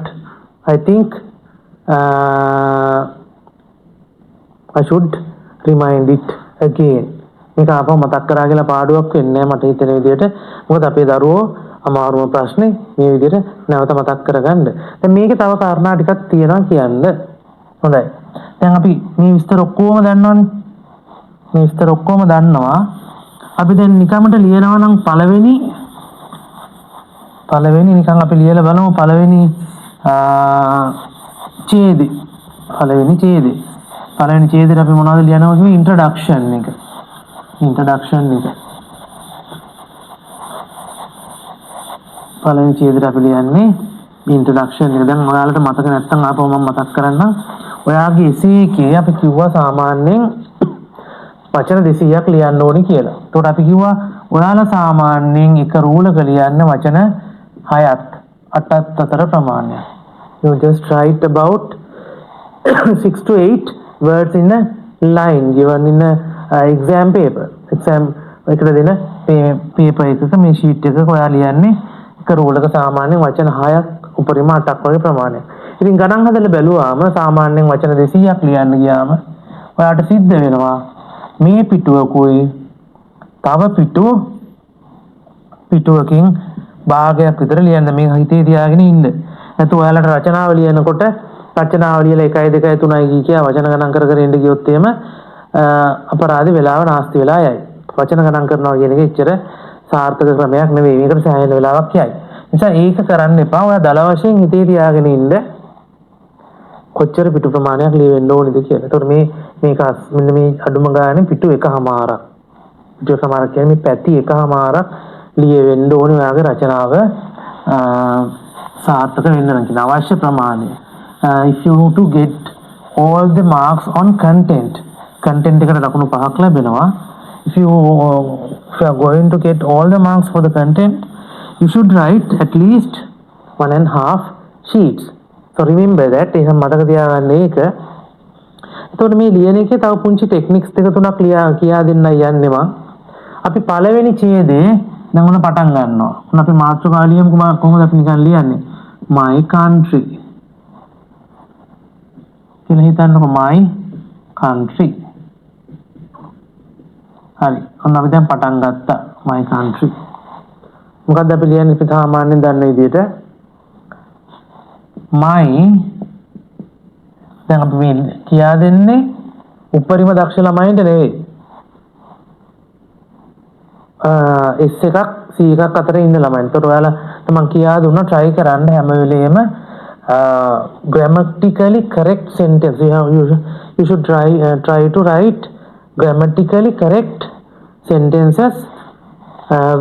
I think I should remind it again. මේක ආපහු මතක් කරා කියලා පාඩුවක් වෙන්නේ නැහැ මට හිතෙන විදිහට. මොකද අපේ දරුවෝ අමාරුම ප්‍රශ්නේ මේ විදිහට නැවත මතක් කරගන්න. දැන් මේකේ තව කාරණා ටිකක් තියෙනවා කියන්න. හොඳයි. දැන් අපි මේ විස්තර ඔක්කොම දන්නවනේ. මේ විස්තර ඔක්කොම දන්නවා. අපි දැන් නිකම්මට ලියනවා නම් පළවෙනි නිකන් අපි ලියලා බලමු පළවෙනි ඡේදය. පළවෙනි ඡේදෙට අපි මොනවද ලියනවා කියන්නේ ඉන්ට්‍රොඩක්ෂන් එක. පළවෙනි ඡේදෙට අපි ලියන්නේ ඉන්ට්‍රොඩක්ෂන් එක. දැන් ඔයාලට මතක නැත්නම් ආපහු මම මතක් කරන්නම්. ඔයාගේ එසේ එකේ අපි කිව්වා සාමාන්‍යයෙන් වචන 200ක් ලියන්න ඕනි කියලා. ඒකට අපි කිව්වා ඔයාලා සාමාන්‍යයෙන් එක රූලක ලියන්න වචන 6ක් 8ක් අතර ප්‍රමාණයක්. You just write about 6 to 8 words in a line given in a exam paper. exam එකට දෙන paper එකක මේ sheet එකක ඔයා ලියන්නේ එක රූලක සාමාන්‍යයෙන් වචන 6ක් උපරිම 8ක් වගේ ප්‍රමාණයක්. ඉතින් ගණන් හදලා බැලුවාම සාමාන්‍යයෙන් වචන 200ක් ලියන්න ගියාම ඔයාට සිද්ධ වෙනවා මේ පිටුවකුයි තව පිටුවකින් භාගයක් විතර ලියන්න මේ හිතේ තියාගෙන ඉන්න. නැත්නම් ඔයාලට රචනාව ලියනකොට රචනාව ලියලා 1 2 3යි කිය වචන ගණන් කර කර ඉන්න ගියොත් එහෙම අපරාධ වෙලාව නාස්ති වෙලා යයි. වචන ගණන් කරනවා කියන එක එච්චර සාර්ථක ක්‍රමයක් නෙවෙයි. මේකට සෑහෙන වෙලාවක් යයි. නිසා ඒක කරන්න එපා. ඔයා දල වශයෙන් හිතේ තියාගෙන ඉන්න කොච්චර පිටු ප්‍රමාණයක් ලියවෙන්න ඕනද කියලා. ඒතකොට මේක මෙන්න මේ අඩුම ගානේ පිටු එකමාරක්. පිටු එකමාරක් කියන්නේ මේ පැති එකමාරක් ලියවෙන්න ඕනේ ඔයාගේ රචනාව සාර්ථක වෙන්න නම් කියන අවශ්‍ය ප්‍රමාණය. If you want to get all the marks on content එකට ලකුණු 5ක් ලැබෙනවා. If you are going to get all the marks for the content, you should write at least 1.5 sheets. So remember that. ඒක මතක තියාගන්න ඒක. එතකොට මේ ලියන එකේ තව පුංචි ටෙක්නික්ස් දෙක තුනක් කියා දෙන්න යන්නේ මම. අපි පළවෙනි ඡේදේ දැන් උන පටන් ගන්නවා. උන අපි මාතෘකාව ලියමු කොහොමද අපි නිකන් ලියන්නේ? My country. කියලා හිතන්නකො my country. හරි. ඔන්න අපි දැන් පටන් ගත්තා my country. මොකද්ද අපි ලියන්නේ අපි සාමාන්‍යයෙන් දන්න විදිහට my දැන් අපි මේ කියා දෙන්නේ උපරිම දක්ෂ ළමයින්ට නෙවෙයි. S එකක් C එකක් අතර ඉන්න ළමයින්ට. ඒතකොට ඔයාලා මම කියා දුන්නා try කරන්න හැම වෙලෙම grammatically correct sentence. You should try to write grammatically correct sentences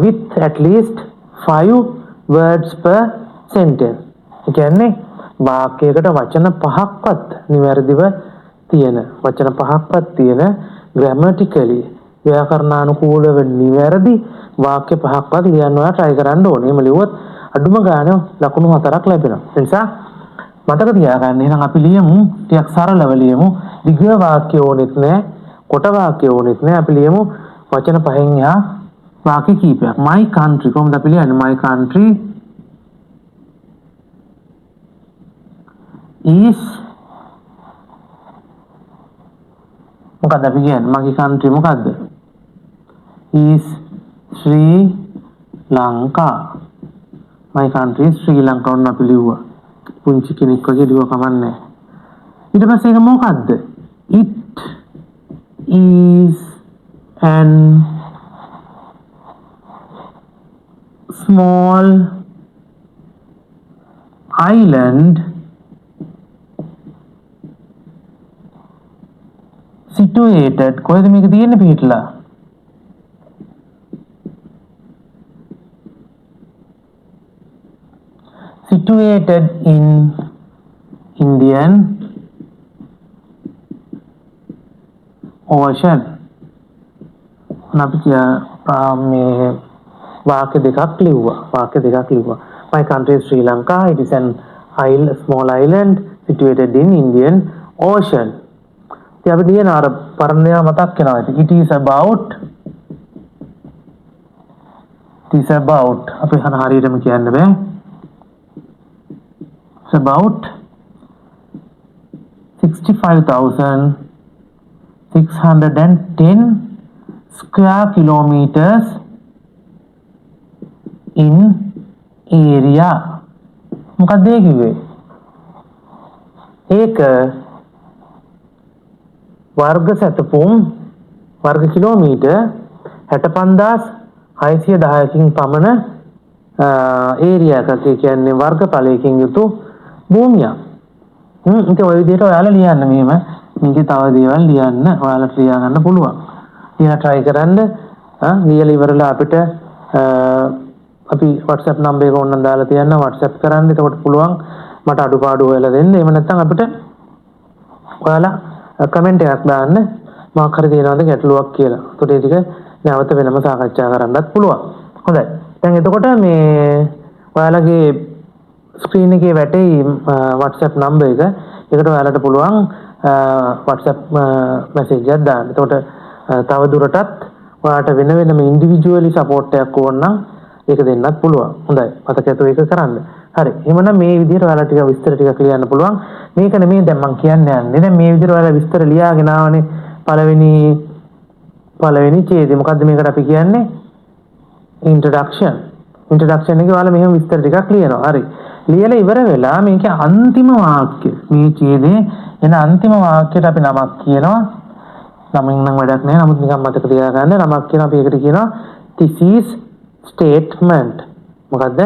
with at least 5 words per sentence. ඒ කියන්නේ වාක්‍යයකට වචන 5ක්වත් නිවැරදිව තියෙන grammatically ව්‍යාකරණානුකූලව නිවැරදි වාක්‍ය 5ක්වත් ලියන්න ඔයා try කරන්න ඕනේ. එහෙම ලියුවොත් අඩුම ගානේ ලකුණු 4ක් ලැබෙනවා. ඒ නිසා මතක තියාගන්න. එහෙනම් අපි ලියමු ටිකක් සරලව ලියමු. දිග වාක්‍ය ඕනෙත් නැහැ, කොට වාක්‍ය ඕනෙත් නැහැ. අපි ලියමු වචන 5න් එහා වාක්‍ය කීපයක්. My country කොහොමද අපි ලියන්නේ? My country is මොකක්ද අපි කියන්නේ? මගේ country මොකක්ද? is Sri Lanka. My country is Sri Lanka. ඔන්න අපි ලිව්වා. පුංචි කෙනෙක් වගේ ලියුවා කමන්නේ. ඊට පස්සේ ඒක මොකක්ද? It is an small island situated කොහෙද මේක තියෙන්නේ පිටලා situated in Indian Ocean. අපි මේ වාක්‍ය දෙකක් ලිව්වා. My country is Sri Lanka. It is an small island situated in Indian Ocean. ඉතින් අපි ලියන අර පරණයා මතක් වෙනවා. It is about අපි හරියටම කියන්න බෑ. It's about 65,610 square kilometers in area. මොකක්ද ඒ කිව්වේ? ඒක වර්ග සැතපුම් වර්ග කිලෝමීටර් 65,610කින් පමණ ඒරියා එකක්. ඒ කියන්නේ වර්ගඵලයකින් යුතු භූමියක්. ඉතින් ඔය විදිහට ඔයාලා ලියන්න මෙහෙම. මේකේ තව දේවල් ලියන්න ඔයාලට ලියා ගන්න පුළුවන්. ලියලා try කරන්න. ලියලා ඉවරලා අපිට අපි WhatsApp number එක ඕනනම් දාලා තියන්න WhatsApp කරන්න. එතකොට පුළුවන් මට අඩුපාඩු හොයලා දෙන්න. එහෙම නැත්නම් අපිට ඔයාලා කමෙන්ට් එකක් දාන්න මොකක් හරි තියෙනවද ගැටලුවක් කියලා. එතකොට ඒ ටික නැවත වෙනම සාකච්ඡා කරන්නත් පුළුවන්. හොඳයි. දැන් එතකොට මේ ඔයාලගේ ස්ක්‍රීන් එකේ වැටෙයි WhatsApp number එක. ඒකට ඔයාලට පුළුවන් WhatsApp message එකක් දාන්න. එතකොට තව දුරටත් ඔයාලට වෙනම ඉන්ඩිවිජුවලි සපෝට් එකක් ඕන නම් ඒක දෙන්නත් පුළුවන්. හොඳයි. මතක ඇතුව ඒක කරන්න. හරි. එහෙනම් මේ විදිහට ඔයාලා ටික විස්තර ටිකක් ලියන්න පුළුවන්. මේක නෙමෙයි දැන් මම කියන්න යන්නේ. දැන් මේ විදිහට ඔයාලා විස්තර ලියාගෙන ආවනේ පළවෙනි ඡේදය. මොකද්ද මේකට අපි කියන්නේ? introduction. introduction එකේ ඔයාලා මෙහෙම විස්තර ටිකක් ලියනවා. හරි. ලියලා ඉවර වෙලා මේකේ අන්තිම වාක්‍ය මේ ඡේදයේ එන අන්තිම වාක්‍යයට අපි නමක් කියනවා. නමින් නම් වැඩක් නැහැ. නමුත් නිකන් මතක තියාගන්න නමක් කියන අපි ඒකට කියනවා thesis statement. මොකද්ද?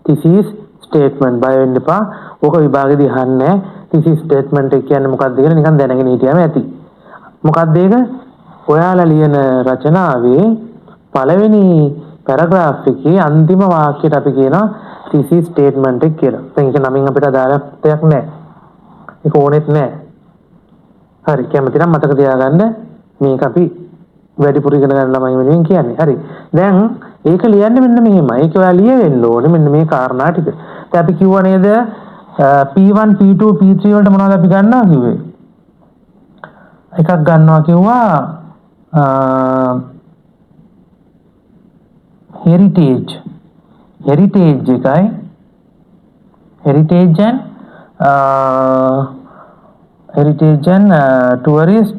thesis statement. බය වෙන්න එපා. ඕක විභාගෙදී අහන්නේ thesis statement එක කියන්නේ මොකක්ද කියලා නිකන් දැනගෙන හිටියම ඇති. මොකක්ද ඒක? ඔයාලා ලියන රචනාවේ පළවෙනි පැරග්‍රාෆ් එකේ අන්තිම වාක්‍යයට අපි කියනවා thesis statement එක කියලා. දැන් ඒක නමින් අපිට අදාළක් නැහැ. ඒක ඕනෙත් නැහැ. හරි. කැමති නම් මතක තියාගන්න මේක අපි වැඩිපුර ඉගෙන ගන්න ළමයි වෙනුවෙන් කියන්නේ. හරි. දැන් ඒක ලියන්නේ මෙන්න මෙහෙමයි. ඒක ඔයා ලියවෙන්න ඕනේ මෙන්න මේ කාරණා ටික. දැන් අපි කිව්වා නේද P1 P2 P3 වලට මොනවද අපි ගන්නවා කිව්වේ? එකක් ගන්නවා කිව්වා heritage එකයි heritage and tourist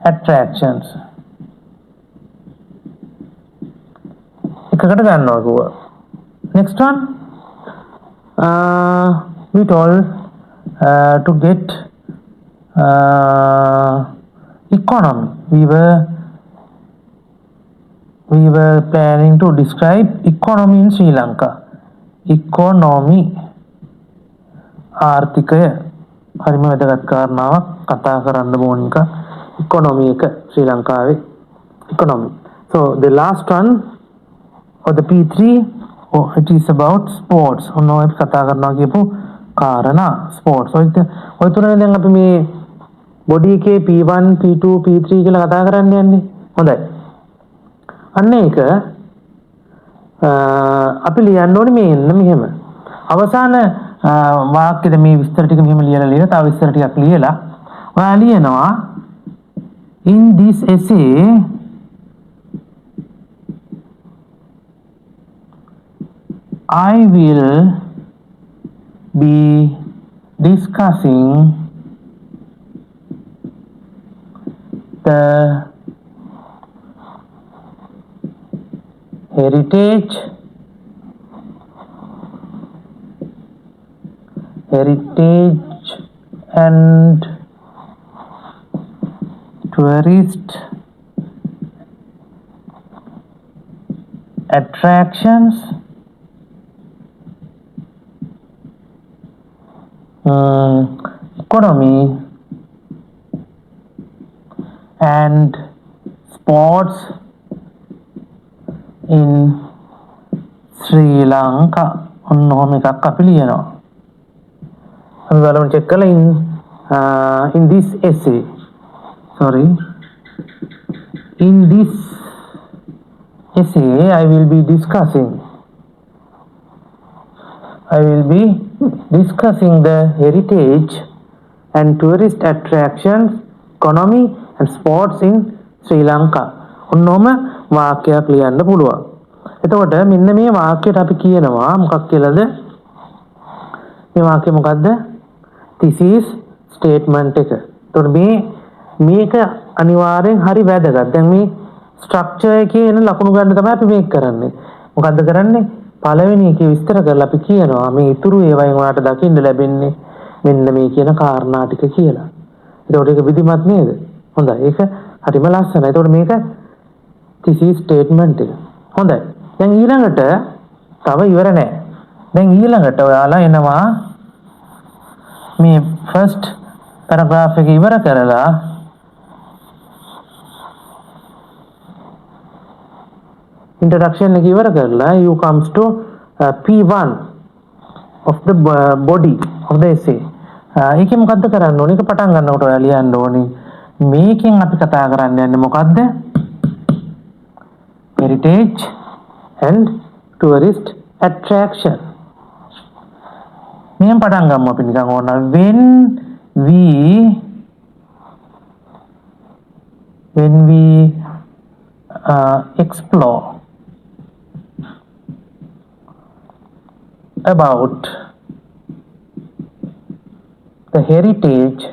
attractions එකකට ගන්නවා කිව්වා. Next one we told to get economy. We were planning to describe economy in Sri Lanka. Economy ආර්ථිකය හරිම වැදගත් කාරණාවක් කතා කරන්න ඕන එක. economy එක ශ්‍රී ලංකාවේ economy. So the last one or the P3 it is about sports. ඔන්න ඔය කතා කරනවා කියපු කාරණා sports. ඔය තුනනේ දැන් අපි මේ body එකේ P1 P2 P3 කියලා කතා කරන්න යන්නේ. හොඳයි. අන්න ඒක අපි ලියන්න ඕනේ මේ එන්න මෙහෙම. අවසාන වාක්‍යෙද මේ විස්තර ටික මෙහෙම ලියලා තව විස්තර ටිකක් ලියලා ඔයා ලියනවා in this essay I will be discussing the heritage and tourist attractions economy and sports in Sri Lanka. ඔන්න ඔහොම එකක් අපි ලියනවා. අපි බලමු check කරලා in this essay. In this essay I will be discussing the heritage and tourist attractions, economy and sports in Sri Lanka. ඔන්නෝම වාක්‍යයක් ලියන්න පුළුවන්. එතකොට මෙන්න මේ වාක්‍යයට අපි කියනවා මොකක් කියලාද? මේ වාක්‍ය මොකද්ද? thesis statement එක. එතකොට මේක අනිවාර්යෙන් හරි වැදගත්. දැන් මේ ස්ට්‍රක්චර් එකේ එන ලකුණු ගන්න තමයි අපි මේක කරන්නේ. මොකද්ද කරන්නේ? පළවෙනි එකේ විස්තර කරලා අපි කියනවා මේ ඉතුරු ඒවායින් ඔයාලට දකින්න ලැබෙන්නේ මෙන්න මේ කියන කාරණා ටික කියලා. ඒකට ඒක විධිමත් නේද? හොඳයි. ඒක හරිම ලස්සනයි. ඒකට මේක thesis statement එක. හොඳයි. දැන් ඊළඟට තව ඉවර නෑ. දැන් ඊළඟට ඔයාලා එනවා මේ first paragraph එක ඉවර කරලා introduction එක ඉවර කරලා you comes to P1 of the body of the essay. ඒකේ මොකද්ද කරන්න ඕනේ? ඒක පටන් ගන්නකොට ඔයා ලියන්න ඕනේ. මේකෙන් අපි කතා කරන්න යන්නේ මොකද්ද? heritage and tourist attraction. මෙහෙම පටන් ගමු අපි නිකන් ඕන. when we explore about the heritage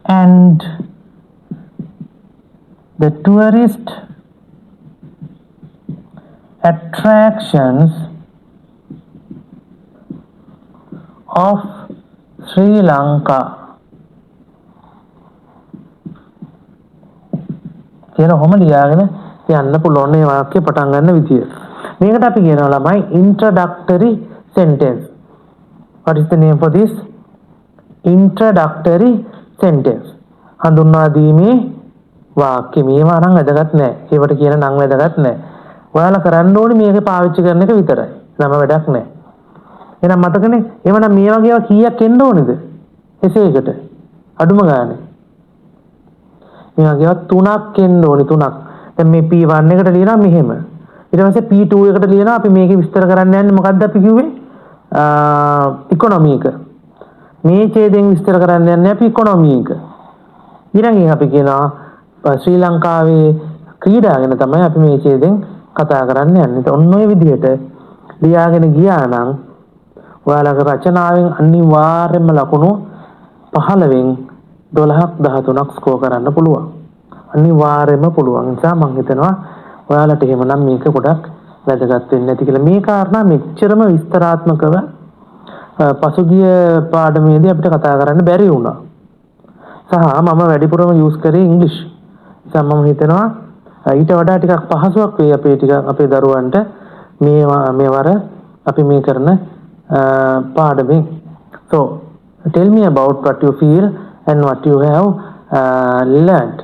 and the tourist attractions of Sri Lanka. කියන ඔහොම ලියාගෙන යන්න පුළුවන් මේ වාක්‍ය පටන් ගන්න විදිය. මේකට අපි කියනවා ළමයි introductory sentence. What is the name for this? Introductory sentence. හඳුන්වා දීමේ වාක්‍ය. මේවා නම් වැදගත් නෑ. ඒවට කියන නම් වැදගත් නෑ. ඔයාලා කරන්න ඕනේ මේක පාවිච්චි කරන එක විතරයි. නම වැඩක් නෑ. එහෙනම් මතකනේ. එවනම් මේ වගේ ඒවා කීයක් එන්න ඕනේද? එසේකට. අඩුම ගානේ. මේ වගේ ඒවා 3ක් එන්න ඕනේ 3ක්. දැන් මේ P1 එකට ලියනවා මෙහෙම. ඊට පස්සේ P2 එකට ලියනවා අපි මේකේ විස්තර කරන්න යන්නේ මොකක්ද අපි කිව්වේ? ඉකොනොමි එක. මේ ඡේදයෙන් විස්තර කරන්න යන්නේ අපි ඉකොනොමි එක. ඊළඟට අපි කියනවා ශ්‍රී ලංකාවේ ක්‍රීඩා ගැන තමයි අපි මේ ඡේදයෙන් කතා කරන්න යන්නේ. ඔන්න ඔය විදිහට ලියාගෙන ගියා නම් ඔයාලගේ රචනාවෙන් අනිවාර්යයෙන්ම ලකුණු 15න් 12ක් 13ක් ස්කෝර් කරන්න පුළුවන්. අනිවාර්යයෙන්ම පුළුවන්. ඒ නිසා මම හිතනවා ඔයාලට එහෙමනම් මේක ගොඩක් වැදගත් වෙන්නේ නැති කියලා. මේ කාරණා මෙච්චරම විස්තරාත්මකව පසුගිය පාඩමේදී අපිට කතා කරන්න බැරි වුණා. සහ මම වැඩිපුරම යූස් කරේ ඉංග්‍රීසි. ඒ නිසා මම හිතනවා ඊට වඩා ටිකක් පහසුවක් වෙයි අපේ දරුවන්ට මේවර අපි මේ කරන පාඩමේ. So tell me about what you feel and what you have learned.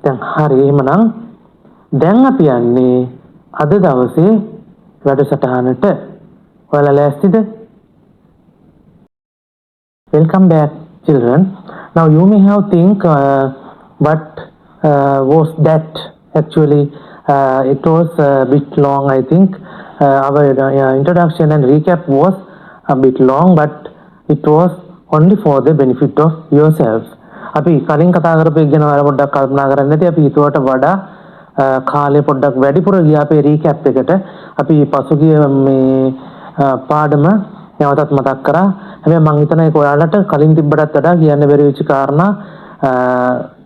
දැන් හරි එහෙමනම් දැන් අපි යන්නේ අද දවසේ වැඩසටහනට. ඔයාලා ලෑස්තිද? Welcome back children. Now you may have think what was that actually it was a bit long. I think our introduction and recap was a bit long, but it was only for the benefit of yourselves. අපි කලින් කතා කරපු එක ගැන ඔයාලා පොඩ්ඩක් කල්පනා කරන්න නැති අපි ඊට වඩා කාලේ පොඩ්ඩක් වැඩිපුර ගියා අපේ රීකැප් එකට. අපි පසුගිය මේ පාඩම නැවතත් මතක් කරා. හැබැයි මම හිතනවා ඒක ඔයාලට කලින් තිබ්බටත් වඩා කියන්න බැරි වෙච්ච කාරණා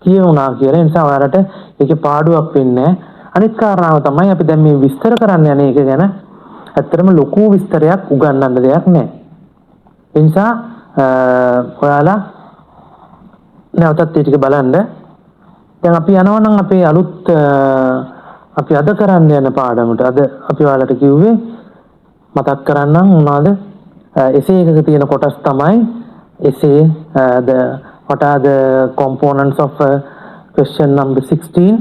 කියුණා කියලා. ඒ නිසා ඔයාලට ඒකේ පාඩුවක් වෙන්නේ නැහැ. අනිත් කාරණාව තමයි අපි දැන් මේ විස්තර කරන්න යන එක ගැන ඇත්තටම ලොකු විස්තරයක් උගන්වන්න දෙයක් නැහැ. ඒ නිසා ඔයාලා නැවතත් ඒ ටික බලන්න. දැන් අපි යනවා නම් අපේ අලුත් අපි අද කරන්න යන පාඩමට. අද අපි ඔයාලට කිව්වේ මතක් කරන්නම් මොනවද? essay එකක තියෙන කොටස් තමයි essay what are the components of question number 16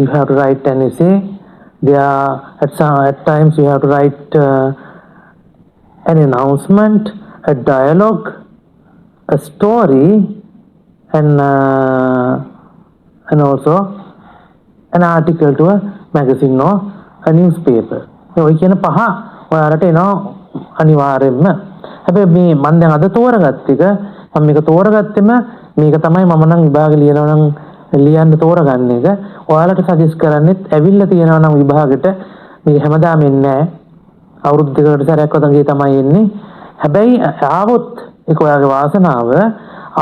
you have to write an essay. At times you have to write an announcement, a dialogue, a story, and also an article to a magazine or a newspaper. ඔය කියන පහ ඔයාලට එනවා අනිවාර්යෙන්ම. හැබැයි මේ මම දැන් අද තෝරගත්ත එක මම මේක තෝරගත්තෙම මේක තමයි මම නම් විභාගෙ ලියනවා නම් ලියන්න තෝරගන්න එක. ඔයාලට සජෙස්ට් කරන්නෙත් ඇවිල්ලා තියෙනවා නම් විභාගෙට මේක හැමදාම එන්නේ නැහැ. අවුරුදු දෙකකට සැරයක් වගේ තමයි එන්නේ. හැබැයි ආවොත් ඒක ඔයාගේ වාසනාව.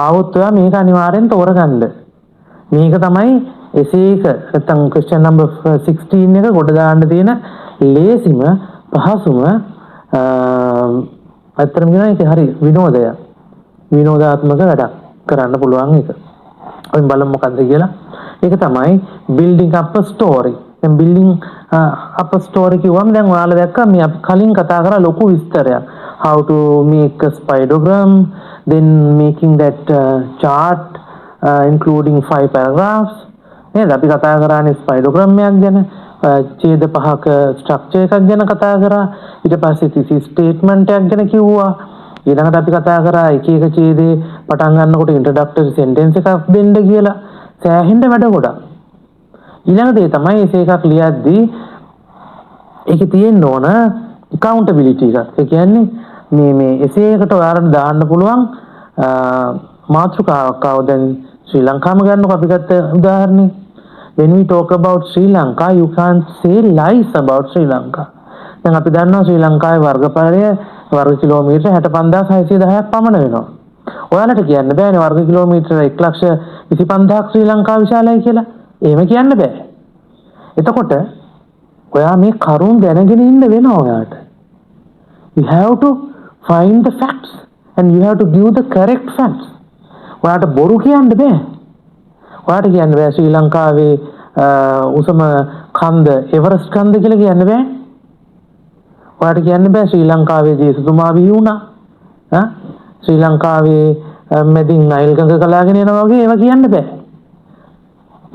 ආවොත් ඔයා මේක අනිවාර්යෙන් තෝරගන්න. මේක තමයි essay එක නැත්නම් question number 16 එක කොට දාන්න තියෙන ලේසිම පහසුම අත්‍තරම කියනවා ඒක හරි විනෝදාත්මක වැඩක් කරන්න පුළුවන් එක. අපි බලමු මොකක්ද කියලා. ඒක තමයි building up a story. දැන් building up a story කිව්වම දැන් ඔයාලා දැක්කා මේ අපි කලින් කතා කරා ලොකු විස්තරයක්. How to make a spirogram, then making that chart including 5 paragraphs. නේද? අපි කතා කරානේ ස්පයිඩෝග්‍රෑම් එකක් ගැන, ඡේද පහක ස්ට්‍රක්චර් එකක් ගැන කතා කරා. ඊට පස්සේ thesis statement එකක් ගැන කිව්වා. ඊළඟට අපි කතා කරා එක එක ඡේදේ පටන් ගන්නකොට introductory sentence එකක් දෙන්න කියලා. සෑහෙන්න වැඩ ගොඩක්. ඊළඟ දේ තමයි essay එකක් ලියද්දී ඒකේ තියෙන්න ඕන accountability එකක්. ඒ කියන්නේ මේ essay එකට ඔයාලට දාන්න පුළුවන් මාතෘකාවක් ආව. දැන් ශ්‍රී ලංකාවම ගන්නකො අපි ගත්ත උදාහරණේ. When we talk about Sri Lanka, you can't say lies about Sri Lanka. දැන් අපි දන්නවා ශ්‍රී ලංකාවේ වර්ගපරය වර්ග කිලෝමීටර 65610ක් පමණ වෙනවා. ඔයාලට කියන්න බෑනේ වර්ග කිලෝමීටර 1,25,000ක් ශ්‍රී ලංකාව විශාලයි කියලා. එහෙම කියන්න බෑ. එතකොට ඔයා මේ කරුණ දැනගෙන ඉන්න වෙනවා ඔයාට. You have to find the facts and you have to give the correct facts. ඔයාට බොරු කියන්න බෑ. ඔයාට කියන්න බෑ ශ්‍රී ලංකාවේ උසම කන්ද එවරස්ට් කන්ද කියලා කියන්න බෑ. ඔයාට කියන්න බෑ ශ්‍රී ලංකාවේ ජේසුතුමා බිහි වුණා. ශ්‍රී ලංකාවේ මැදින් නයිල් ගඟ ගලාගෙන යනවා වගේ ඒවා කියන්න බෑ.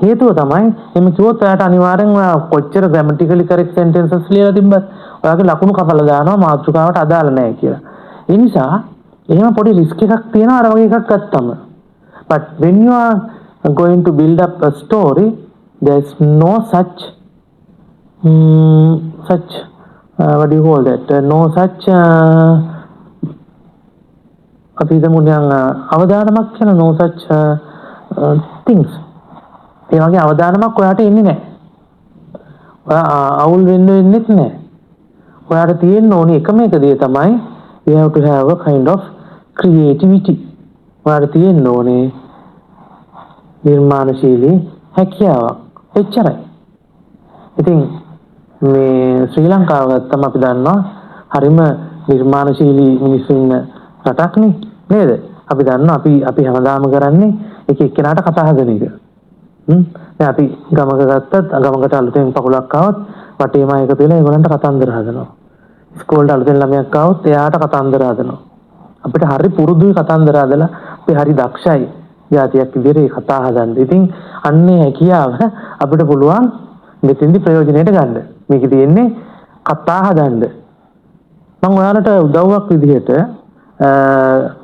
හේතුව තමයි එimhe කිව්වොත් ඔයාට අනිවාර්යෙන් ඔයා කොච්චර grammatically correct sentences ලියලා තිබ්බත් ඔයාගේ ලකුණු කපලා දානවා මාතෘකාවට අදාළ නැහැ කියලා. ඒ නිසා එහෙම පොඩි risk එකක් තියෙනවා අර වගේ එකක් ගත්තම. But when you are going to build up a story, there's no such what do you call that? No such අපි හිතමු නිකන් අවදානමක් කියන no such things. ඒ වගේ අවදානමක් ඔයාට එන්නේ නැහැ. ඔයා අවුල් වෙන්නෙත් නැහැ. ඔයාට තියෙන්න ඕනේ එකම එක දේ තමයි you have to have a kind of creativity. ඔයාට තියෙන්න ඕනේ නිර්මාණශීලී හැකියාවක්. එච්චරයි. ඉතින් මේ ශ්‍රී ලංකාව ගත්තම අපි දන්නවා හරිම නිර්මාණශීලී මිනිස්සු ඉන්න රටක්නේ නේද? අපි දන්නවා අපි හැමදාම කරන්නේ එක එක්කෙනාට කතා හදන එක. දැන් අපි ගමක ගත්තත් ගමකට අලුතෙන් පකුලක් ආවොත් වටේම එකතු වෙලා ඒගොල්ලන්ට කතන්දර හදනවා. ඉස්කෝලේට අලුතෙන් ළමයෙක් ආවොත් එයාට කතන්දර හදනවා. අපිට හරි පුරුදුයි කතන්දර හදලා අපි හරි දක්ෂයි ජාතියක් විදිහට කතා හදන්න. ඉතින් අන්නේ හැකියාව අපිට පුළුවන් මෙතෙන්දි ප්‍රයෝජනෙට ගන්න. මේක තියෙන්නේ කතා හදන්න. මම ඔයාලට උදව්වක් විදිහට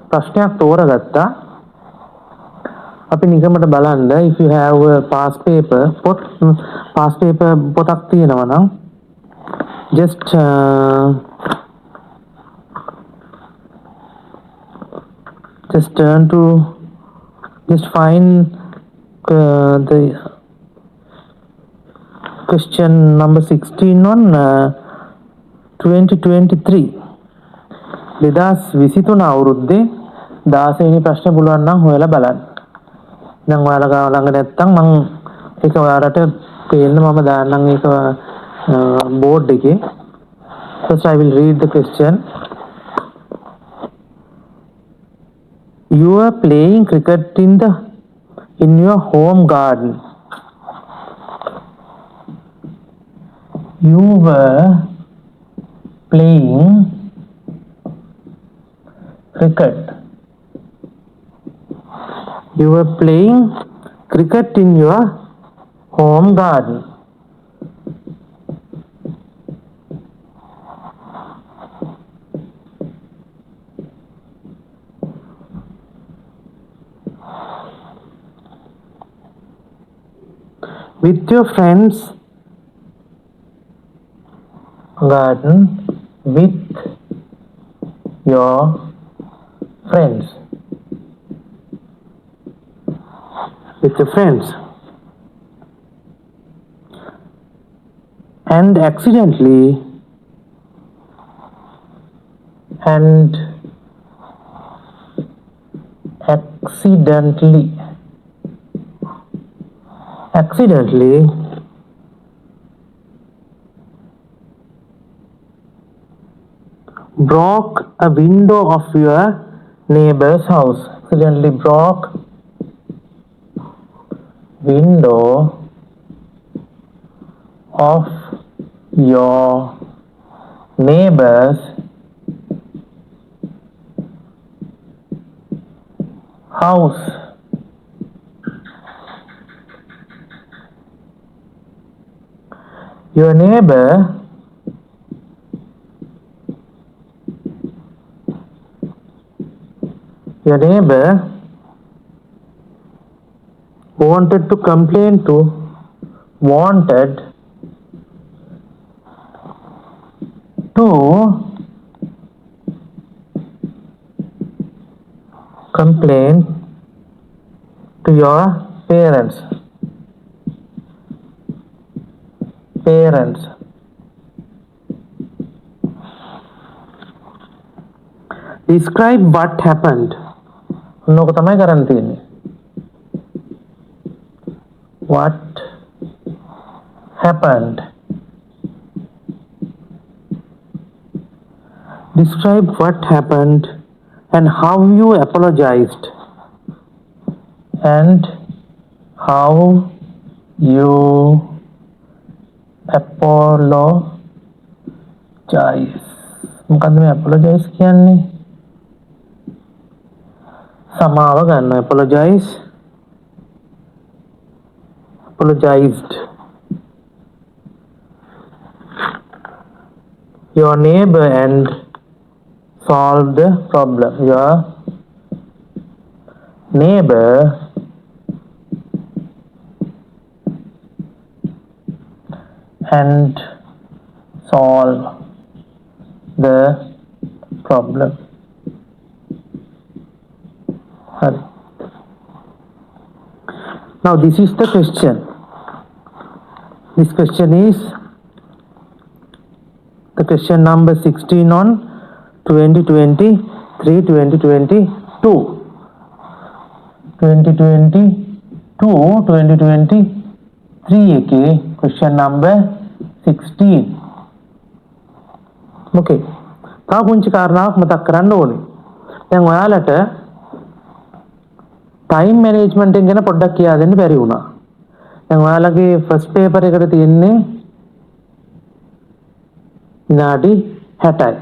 ප්‍රශ්නයක් තෝරගත්තා. අපි නිකමට බලන්න if you have a past paper පොතක් තියෙනවා නම් just find the question number 16 on 2023 2023 අවුරුද්දේ 16 වෙනි ප්‍රශ්නේ පුළුවන් නම් හොයලා බලන්න. දැන් ඔයාලා ළඟ නැත්තම් මම ඒක ඔයාලට පේන්න මම දාන්නම් ඒක බෝඩ් එකේ. First I will read the question. You are playing cricket in your home garden. You were playing cricket. You were playing cricket in your home garden. With your friends garden, with your friends, with your friends, and accidentally broke a window of your neighbor's house. Accidentally broke window of your neighbor's house. Your neighbor wanted to complain to your parents. Describe what happened. ඔන්නෝක තමයි කරන්න තියෙන්නේ. What happened? Describe what happened and how you apologized. මොකද්ද මේ apologize කියන්නේ? සමාව ගන්න. apologized. Your neighbor and solve the problem. Your neighbor and solve the problem. Now this is the question. This question is the question number 16 on 2022 2023 එකේ question number 16. Okay. තව පුංචි කාරණාවක් මතක් කරන්න ඕනේ. දැන් ඔයාලට time management එක ගැන පොඩ්ඩක් කියා දෙන්න බැරි වුණා. දැන් ඔයාලගේ first paper එකට තියෙන්නේ විනාඩි 60යි.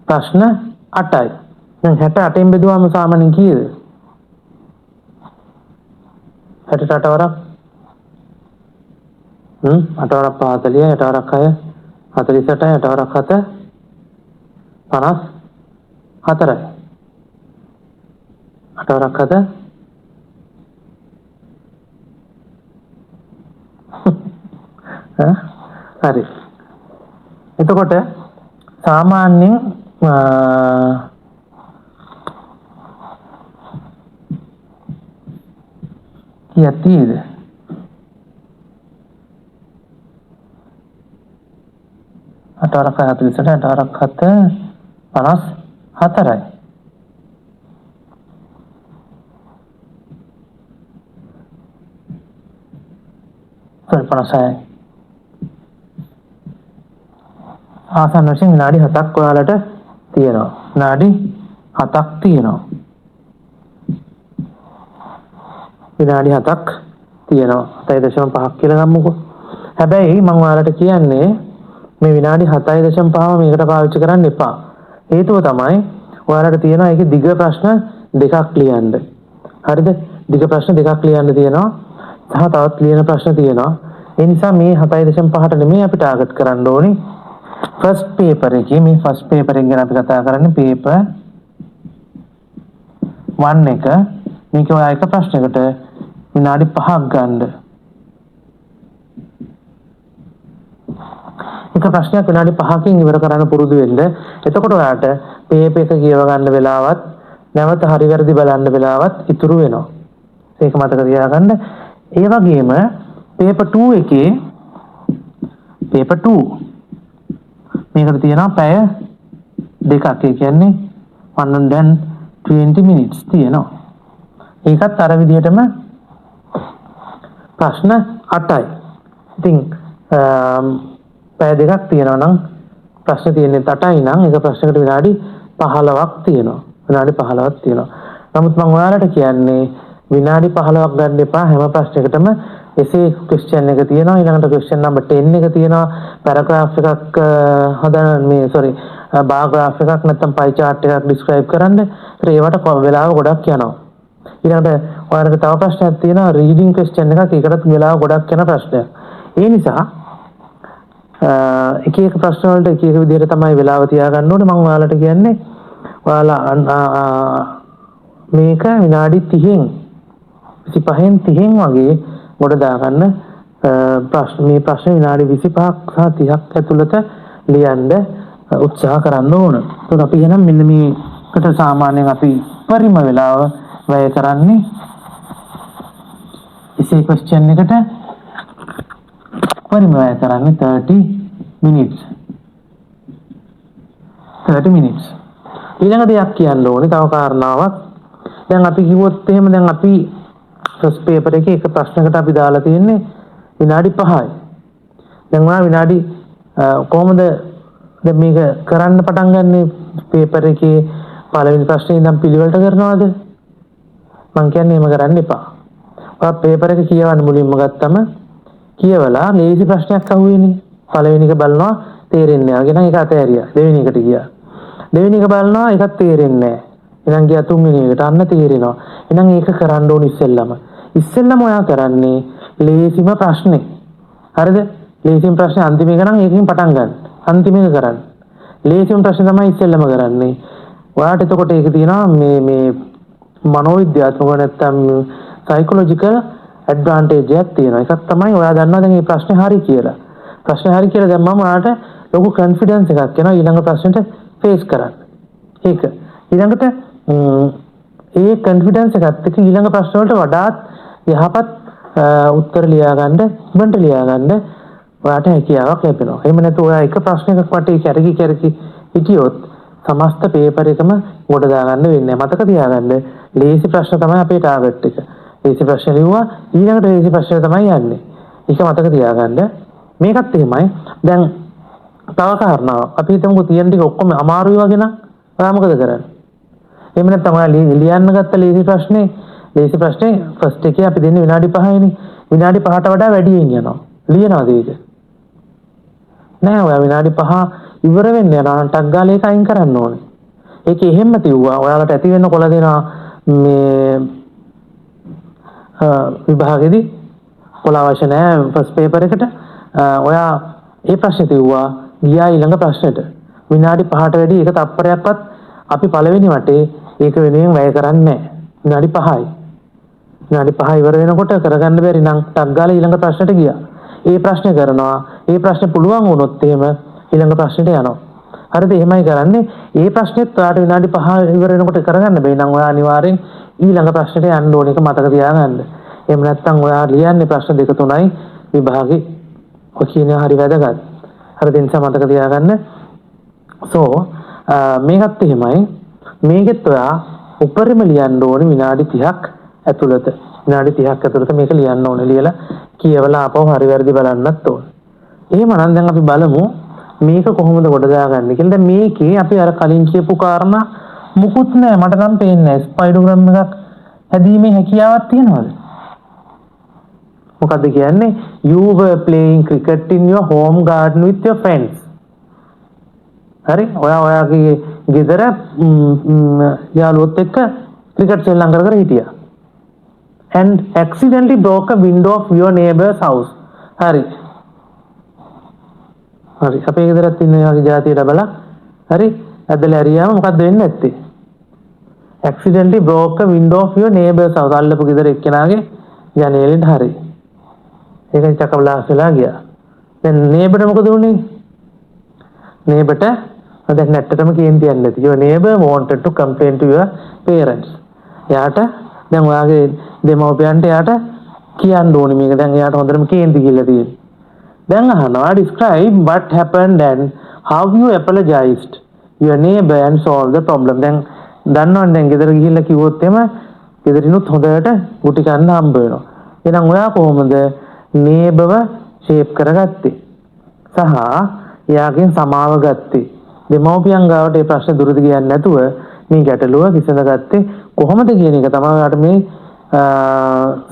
ප්‍රශ්න 8යි. දැන් 68න් බෙදුවාම සාමාන්‍යයෙන් කීයද? 68 වරක් 8 වරක් 40යි 8 වරක් 6 48යි 8 වරක් 7 54යි 8 වරක් 7 හරි. එතකොට සාමාන්‍යයෙන් කීයක් තියෙද? 8 වරක් 48යි 8 වරක් 7 54යි. sorry 56යි. ආසන්න වශයෙන් විනාඩි 7ක් ඔයාලට තියෙනවා. විනාඩි 7ක් තියෙනවා. විනාඩි 7ක් තියෙනවා. 7.5ක් කියලා ගමුකෝ. හැබැයි මම ඔයාලට කියන්නේ මේ විනාඩි 7.5ම මේකට පාවිච්චි කරන්න එපා. හේතුව තමයි ඔයාලට තියෙනවා ඒකේ දිග ප්‍රශ්න දෙකක් ලියන්න. හරිද? දිග ප්‍රශ්න දෙකක් ලියන්න තියෙනවා. සහ තවත් ලියන ප්‍රශ්න තියෙනවා. ඒ නිසා මේ 7.5ට නෙමෙයි අපි ටාගට් කරන්න ඕනේ. ෆස්ට් පේපර් එකේ මේ ෆස්ට් පේපර් එක ගැන අපි කතා කරන්නේ පේපර් 1 එක. මේක ඔයා එක ප්‍රශ්නයකට විනාඩි 5ක් ගන්න. එක ප්‍රශ්නයක් විනාඩි 5කින් ඉවර කරන්න පුරුදු වෙන්න. එතකොට ඔයාට පේපර් එක කියව ගන්න වෙලාවත් නැවත හරි වැරදි බලන්න වෙලාවත් ඉතුරු වෙනවා. ඒක මතක තියාගන්න. ඒ වගේම පේපර් 2 එකේ පේපර් 2 මේකට තියෙනවා පැය දෙකක්. ඒ කියන්නේ 120 minutes තියෙනවා. ඒකත් අර විදිහටම ප්‍රශ්න 8යි. ඉතින් පැය දෙකක් තියෙනවා නම් ප්‍රශ්න තියෙන්නේ 8යි නම් ඒක ප්‍රශ්නකට විනාඩි 15ක් තියෙනවා. විනාඩි 15ක් තියෙනවා. නමුත් මම ඔයාලට කියන්නේ විනාඩි 15ක් ගන්න එපා හැම ප්‍රශ්නයකටම. එසේ ක්වෙස්චන් එක තියෙනවා, ඊළඟට ක්වෙස්චන් නම්බර් 10 එක තියෙනවා, පැරග්‍රාෆ් එකක් හදන්න බාර් ග්‍රාෆ් එකක් නැත්නම් පයි chart එකක් ඩිස්ක්‍රයිබ් කරන්න. ඒවට වෙලාව ගොඩක් යනවා. ඊළඟට ඔයාලට තව ප්‍රශ්නයක් තියෙනවා රීඩින් ක්වෙස්චන් එකක්. ඒකටත් වෙලාව ගොඩක් යන ප්‍රශ්නයක්. ඒ නිසා එක එක ප්‍රශ්න වලට එක එක විදිහට තමයි වෙලාව තියාගන්න ඕනේ. මම ඔයාලට කියන්නේ ඔයාලා මේක විනාඩි 30න් 25න් 30න් වගේ ගොඩ දාගන්න. මේ ප්‍රශ්න විනාඩි 25ක් සහ 30ක් ඇතුළත ලියන්න උත්සාහ කරන්න ඕන. එතකොට අපි එහෙනම් මෙන්න මේකට සාමාන්‍යයෙන් අපි පරිම වෙලාව වැය කරන්නේ essay question එකට පරිම වැය කරන්නේ 30 minutes. ඊළඟ දෙයක් කියන්න ඕනේ තව කාරණාවක්. දැන් අපි කිව්වොත් එහෙම දැන් අපි ෆස්ට් පේපර් එකේ එක ප්‍රශ්නකට අපි දාලා තියෙන්නේ විනාඩි 5යි. දැන් ඔයා විනාඩි කොහොමද දැන් මේක කරන්න පටන් ගන්නෙ? පේපර් එකේ පළවෙනි ප්‍රශ්නේ ඉඳන් පිළිවෙලට කරනවද? මං කියන්නේ එහෙම කරන්න එපා. ඔයා පේපර් එක කියවන්න මුලින්ම ගත්තම කියවලා ලේසි ප්‍රශ්නයක් අහුවෙන්නේ. පළවෙනි එක බලනවා තේරෙන්නේ නැහැ. එහෙනම් ඒක අතෑරියා. දෙවෙනි එකට ගියා. දෙවෙනි එක බලනවා ඒකත් තේරෙන්නේ නැහැ. එහෙනම් ගියා තුන්වෙනි එකට අන්න තේරෙනවා. එහෙනම් ඒක කරන්න ඕනේ ඉස්සෙල්ලම ඔයා කරන්නේ ලේසිම ප්‍රශ්නේ. හරිද? ලේසිම ප්‍රශ්නේ අන්තිම එක නම් ඒකෙන් පටන් ගන්න. අන්තිම එක කරන්න. ලේසිම ප්‍රශ්නේ තමයි ඉස්සෙල්ලම කරන්නේ. ඔයාට එතකොට ඒක තියෙනවා මේ මනෝවිද්‍යාත්මක නැත්තම් සයිකොලොජිකල් ඇඩ්වාන්ටේජ් එකක් තියෙනවා. ඒකක් තමයි ඔයා දන්නවා දැන් මේ ප්‍රශ්නේ හරි කියලා. ප්‍රශ්නේ හරි කියලා දැම්මම ඔයාට ලොකු කොන්ෆිඩන්ස් එකක් එනවා ඊළඟ ප්‍රශ්නෙට ෆේස් කරන්න. ඒක. ඊළඟට ඒ කොන්ෆිඩන්ස් එකත් එක්ක ඊළඟ ප්‍රශ්න වලට වඩාත් යහපත් උත්තර ලියා ගන්න, ඉක්මනට ලියා ගන්න ඔයාට හැකියාවක් ලැබෙනවා. එහෙම නැත්නම් ඔයා එක ප්‍රශ්නයක වටේ කැරකි හිටියොත් සමස්ත පේපර් එකම ගොඩ දාගන්න වෙන්නේ. මතක තියාගන්න ලේසි ප්‍රශ්න තමයි අපේ ටාගට් එක. ලේසි ප්‍රශ්න ලිව්වා ඊළඟට ලේසි ප්‍රශ්න තමයි යන්නේ. ඒක මතක තියාගන්න. මේකත් එහෙමයි. දැන් තව කාරණාවක්. අපි හිතමුකෝ තියෙන ටික ඔක්කොම අමාරුයි වගේ නම් ඔයා මොකද කරන්නේ? එහෙම නැත්නම් ඔයා ලියන්න ගත්ත ලේසි ප්‍රශ්නේ ෆස්ට් එකේ අපි දෙන්නේ විනාඩි 5යිනේ. විනාඩි 5ට වඩා වැඩියෙන් යනවා. ලියනවාද ඒක? නෑ. ඔයා විනාඩි 5 ඉවර වෙන්න යනවා. ටක් ගාලා ඒක අයින් කරන්න ඕනේ. ඒක එහෙම්ම තියුවා. ඔයාලට ඇති වෙන්න කොළ දෙනවා මේ විභාගෙදී කොළ අවශ්‍ය නෑ ෆස්ට් පේපර් එකට. ඔයා ඒ ප්‍රශ්නේ තියුවා ගියා ඊළඟ ප්‍රශ්නෙට. විනාඩි 5ට වැඩි එක තප්පරයක්වත් අපි පළවෙනි වටේ ඒක වෙනුවෙන් වැය කරන්නේ නෑ. විනාඩි 5යි. විනාඩි 5 ඉවර වෙනකොට කරගන්න බැරි නම් ටක් ගාලා ඊළඟ ප්‍රශ්නෙට ගියා. ඒ ප්‍රශ්නේ කරනවා. ඒ ප්‍රශ්නේ පුළුවන් වුණොත් එහෙම ඊළඟ ප්‍රශ්නෙට යනවා. හරිද? එහෙමයි කරන්නේ. ඒ ප්‍රශ්නෙත් ඔයාලට විනාඩි 5 ඉවර වෙනකොට කරගන්න බැයි නම් ඔයා අනිවාර්යෙන් ඊළඟ ප්‍රශ්නෙට යන්න ඕන එක මතක තියාගන්න. එහෙම නැත්නම් ඔයා ලියන්නේ ප්‍රශ්න 2 3යි විභාගේ. ඔය කියන්නේ හරි වැදගත්. හරිද? ඒ නිසා මතක තියාගන්න. මේකත් එහෙමයි. මේකෙත් ඔයා උපරිම ලියන්න ඕනේ විනාඩි 30ක් ඇතුළත. විනාඩි 30ක් ඇතුළත මේක ලියන්න ඕනේ. ලියලා කියවලා ආපහු හරි වැරදි බලන්නත් ඕනේ. එහෙමනම් දැන් අපි බලමු මේක කොහොමද ගොඩ දාගන්නේ කියලා. දැන් මේකේ අපි අර කලින් කියපු කාරණා මුකුත් නැහැ. මට නම් පේන්නේ නැහැ. ස්පයිඩෝග්‍රෑම් එකක් හැදීමේ හැකියාවක් තියනවාද? මොකද්ද කියන්නේ? You were playing cricket in your home garden with your friends. හරි? ඔයාගේ ගෙදර යාළුවොත් එක්ක ක්‍රිකට් සෙල්ලම් කර හිටියා. and accidentally broke a window of your neighbor's house. හරි. හරි. අපේ ගෙදරත් ඉන්න වගේ જાතියට බලලා හරි ඇදලා ඇරියාම මොකද්ද වෙන්නේ නැත්තේ? accidentally broke a window of your neighbor's house. අල්ලපු ගෙදර එක්කෙනාගේ ජනේලෙන් හරි. ඒකෙන් චකබ්ලාස් වෙලා ගියා. දැන් neighbor මොකද වුනේ? neighbor දැන් නැට්ටටම කේන්ති යන්නේ නැති. your neighbor wanted to complain to your parents. එයාට දැන් ඔයාගේ දෙමව්පියන්ට එයාට කියන්න ඕනේ මේක. දැන් එයාට හොඳටම කේන්ති කියලා තියෙනවා. දැන් අහනවා describe what happened and how you apologized your neighbor and solve the problem. දැන් දන්නවනේ දැන් ගෙදර ගිහිල්ලා කිව්වොත් එම ගෙදරිනුත් හොඳට ගුටි කන්න හම්බ වෙනවා. එහෙනම් ඔයා කොහොමද neighborව shape කරගත්තේ? සහ එයාගෙන් සමාව ගත්තේ? දෙමව්පියන් ගාවට මේ ප්‍රශ්න දුරදි කියන්නේ නැතුව මේ ගැටලුව විසඳගත්තේ කොහොමද කියන එක තමයි ඔයාලට මේ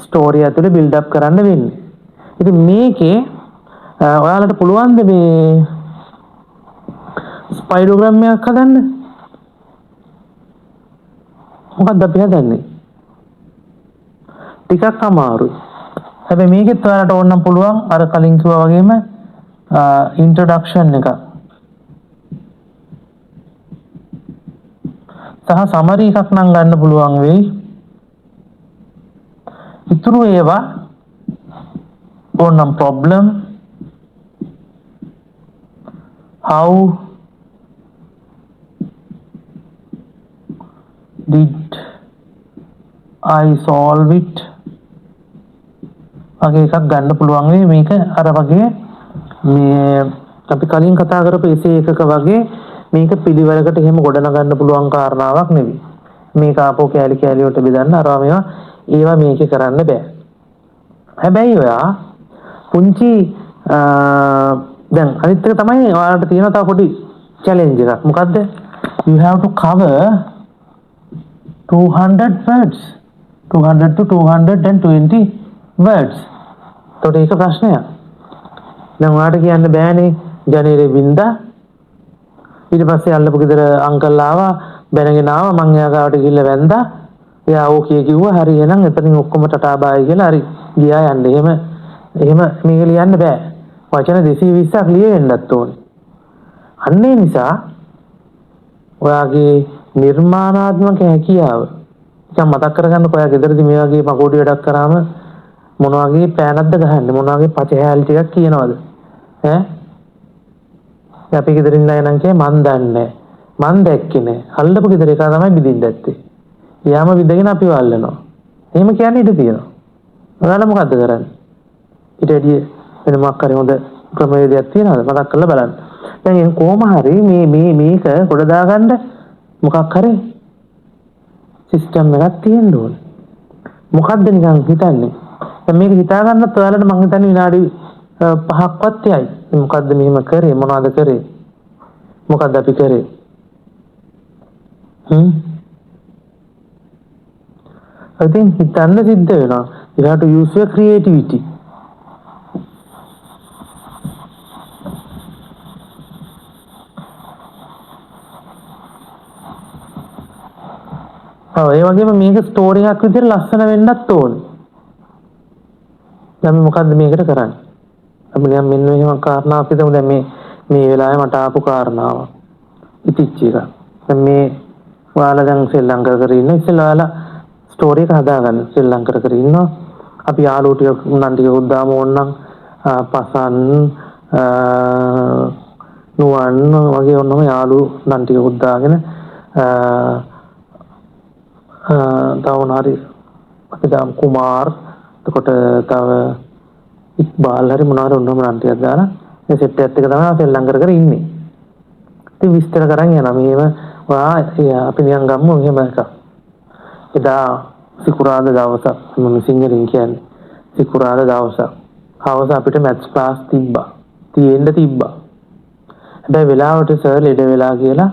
ස්ටෝරිය ඇතුලේ බිල්ඩ් අප් කරන්න වෙන්නේ. ඉතින් මේකේ ඔයාලට පුළුවන් ද මේ ස්පයිඩෝග්‍රෑම් එකක් හදන්න? මොකක්ද අපි හදන්නේ? ටිකක් අමාරුයි. හැබැයි මේකෙත් ඔයාලට ඕන නම් පුළුවන් අර කලින් කිව්වා වගේම ඉන්ට්‍රොඩක්ෂන් එක සහ සමරි එකක් නම් ගන්න පුළුවන් වෙයි. ඉතුරු ඒවා ඕනම් problem, how did I solve it වගේ එකක් ගන්න පුළුවන් වෙයි. මේක අර වගේ මේ අපි කලින් කතා කරපු essay එකක වගේ මේක පිළිවෙලකට එහෙම ගොඩනගන්න පුළුවන් කාරණාවක් නෙවෙයි. මේක ආපෝ කැලි කැලි වලට බෙදන්න අරවා මේවා ඒවා මේකේ කරන්න බෑ. හැබැයි ඔයා පුංචි දැන් අනිත් එක තමයි ඔයාලට තියෙන තව පොඩි challenge එකක්. මොකද්ද? You have to cover 200 words. 200 to 220 words. එතකොට ඒක ප්‍රශ්නයක්. දැන් ඔයාලට කියන්න බෑනේ ජනේලේ බින්දා ඊට පස්සේ අල්ලපු ගෙදර අංකල් ආවා බැනගෙන ආවා මං එයා ගාවට ගිහිල්ලා වැන්දා එයා ඕකේ කිව්වා හරි එහෙනම් එතනින් ඔක්කොම ටටා බායි කියලා හරි ගියා යන්න එහෙම මේක ලියන්න බෑ වචන 220ක් ලියෙන්නත් ඕනේ අන්න ඒ නිසා ඔයාගේ නිර්මාණාත්මක හැකියාව දැන් මතක් කරගන්නකො ඔයා ගෙදරදී මේ වගේ පකෝඩි වැඩක් කරාම මොන වගේ පෑනක්ද ගහන්නේ මොන වගේ පච හැලි ටිකක් කියනවද ඈ අපි ගෙදරින් නැයනම් කිය මන් දන්නේ මන් දැක්කේ නෑ අල්ලපු ගෙදර එක තමයි බින්දින්න ඇත්තේ. යාම විදගෙන අපි වල්ලනවා. එහෙම කියන්නේ ඉඳ තියෙනවා. ඔයාලා මොකද්ද කරන්නේ? ඊට එදී වෙන මොකක් හරි හොඳ ක්‍රමවේදයක් තියෙනවද? මතක් කරලා බලන්න. දැන් කොහොම හරි මේක ගොඩ දාගන්න මොකක් හරි සිස්ටම් එකක් තියෙන්න ඕනේ. මොකද්ද නිකන් හිතන්නේ? දැන් මේක හිතා ගන්නත් ඔයාලට මං හිතන්නේ විනාඩි 5ක්වත් යයි. මොකද්ද මෙහෙම කරේ මොනවද කරේ? මොකද්ද අපි කරේ? I think හිතන්න සිද්ධ වෙනවා. You have to use your creativity. ඒ වගේම මේක ස්ටෝරි එකක් විදිහට ලස්සන වෙන්නත් ඕනේ. දැන් මොකද්ද මේකට කරන්නේ? අපි දැන් මෙන්න මෙහෙම කාරණාවක් හිතමු. දැන් මේ වෙලාවේ මට ආපු කාරණාව ඉතිච්ච එක. දැන් මේ ඔයාලා දැන් ශ්‍රී ලංකාවේ ඉන්න ඉස්සෙල්ලා ඔයාලා ස්ටෝරි එක හදාගන්න. ශ්‍රී ලංකාවේ ඉන්නවා. අපි යාළුවෝ ටික උන්නන් ටික උද්දාම ඕනනම් පසන් නුවන් වගේ ඔන්නම යාළුවෝ උන්නන් ටික උද්දාගෙන තව හරි අපි දාම් කුමාර් එතකොට තව ඉක්බාල් හරි මොනවාරි ඔන්නම නම් ටිකක් දාලා මේ සෙට් එකත් එක තමයි ශ්‍රී ලංකාවේ ඉන්නේ. ඉතින් විස්තර කරන් යනවා. මේව ඔයා අපි නිකන් ගමු එහෙම එකක්. එදා සිකුරාදා දවසක් මම සිංහලෙන් කියන්නේ. සිකුරාදා දවසක්. හවස අපිට මැත්ස් ක්ලාස් තිබ්බා. තිබ්බා. හැබැයි වෙලාවට සර් ලෙඩ වෙලා කියලා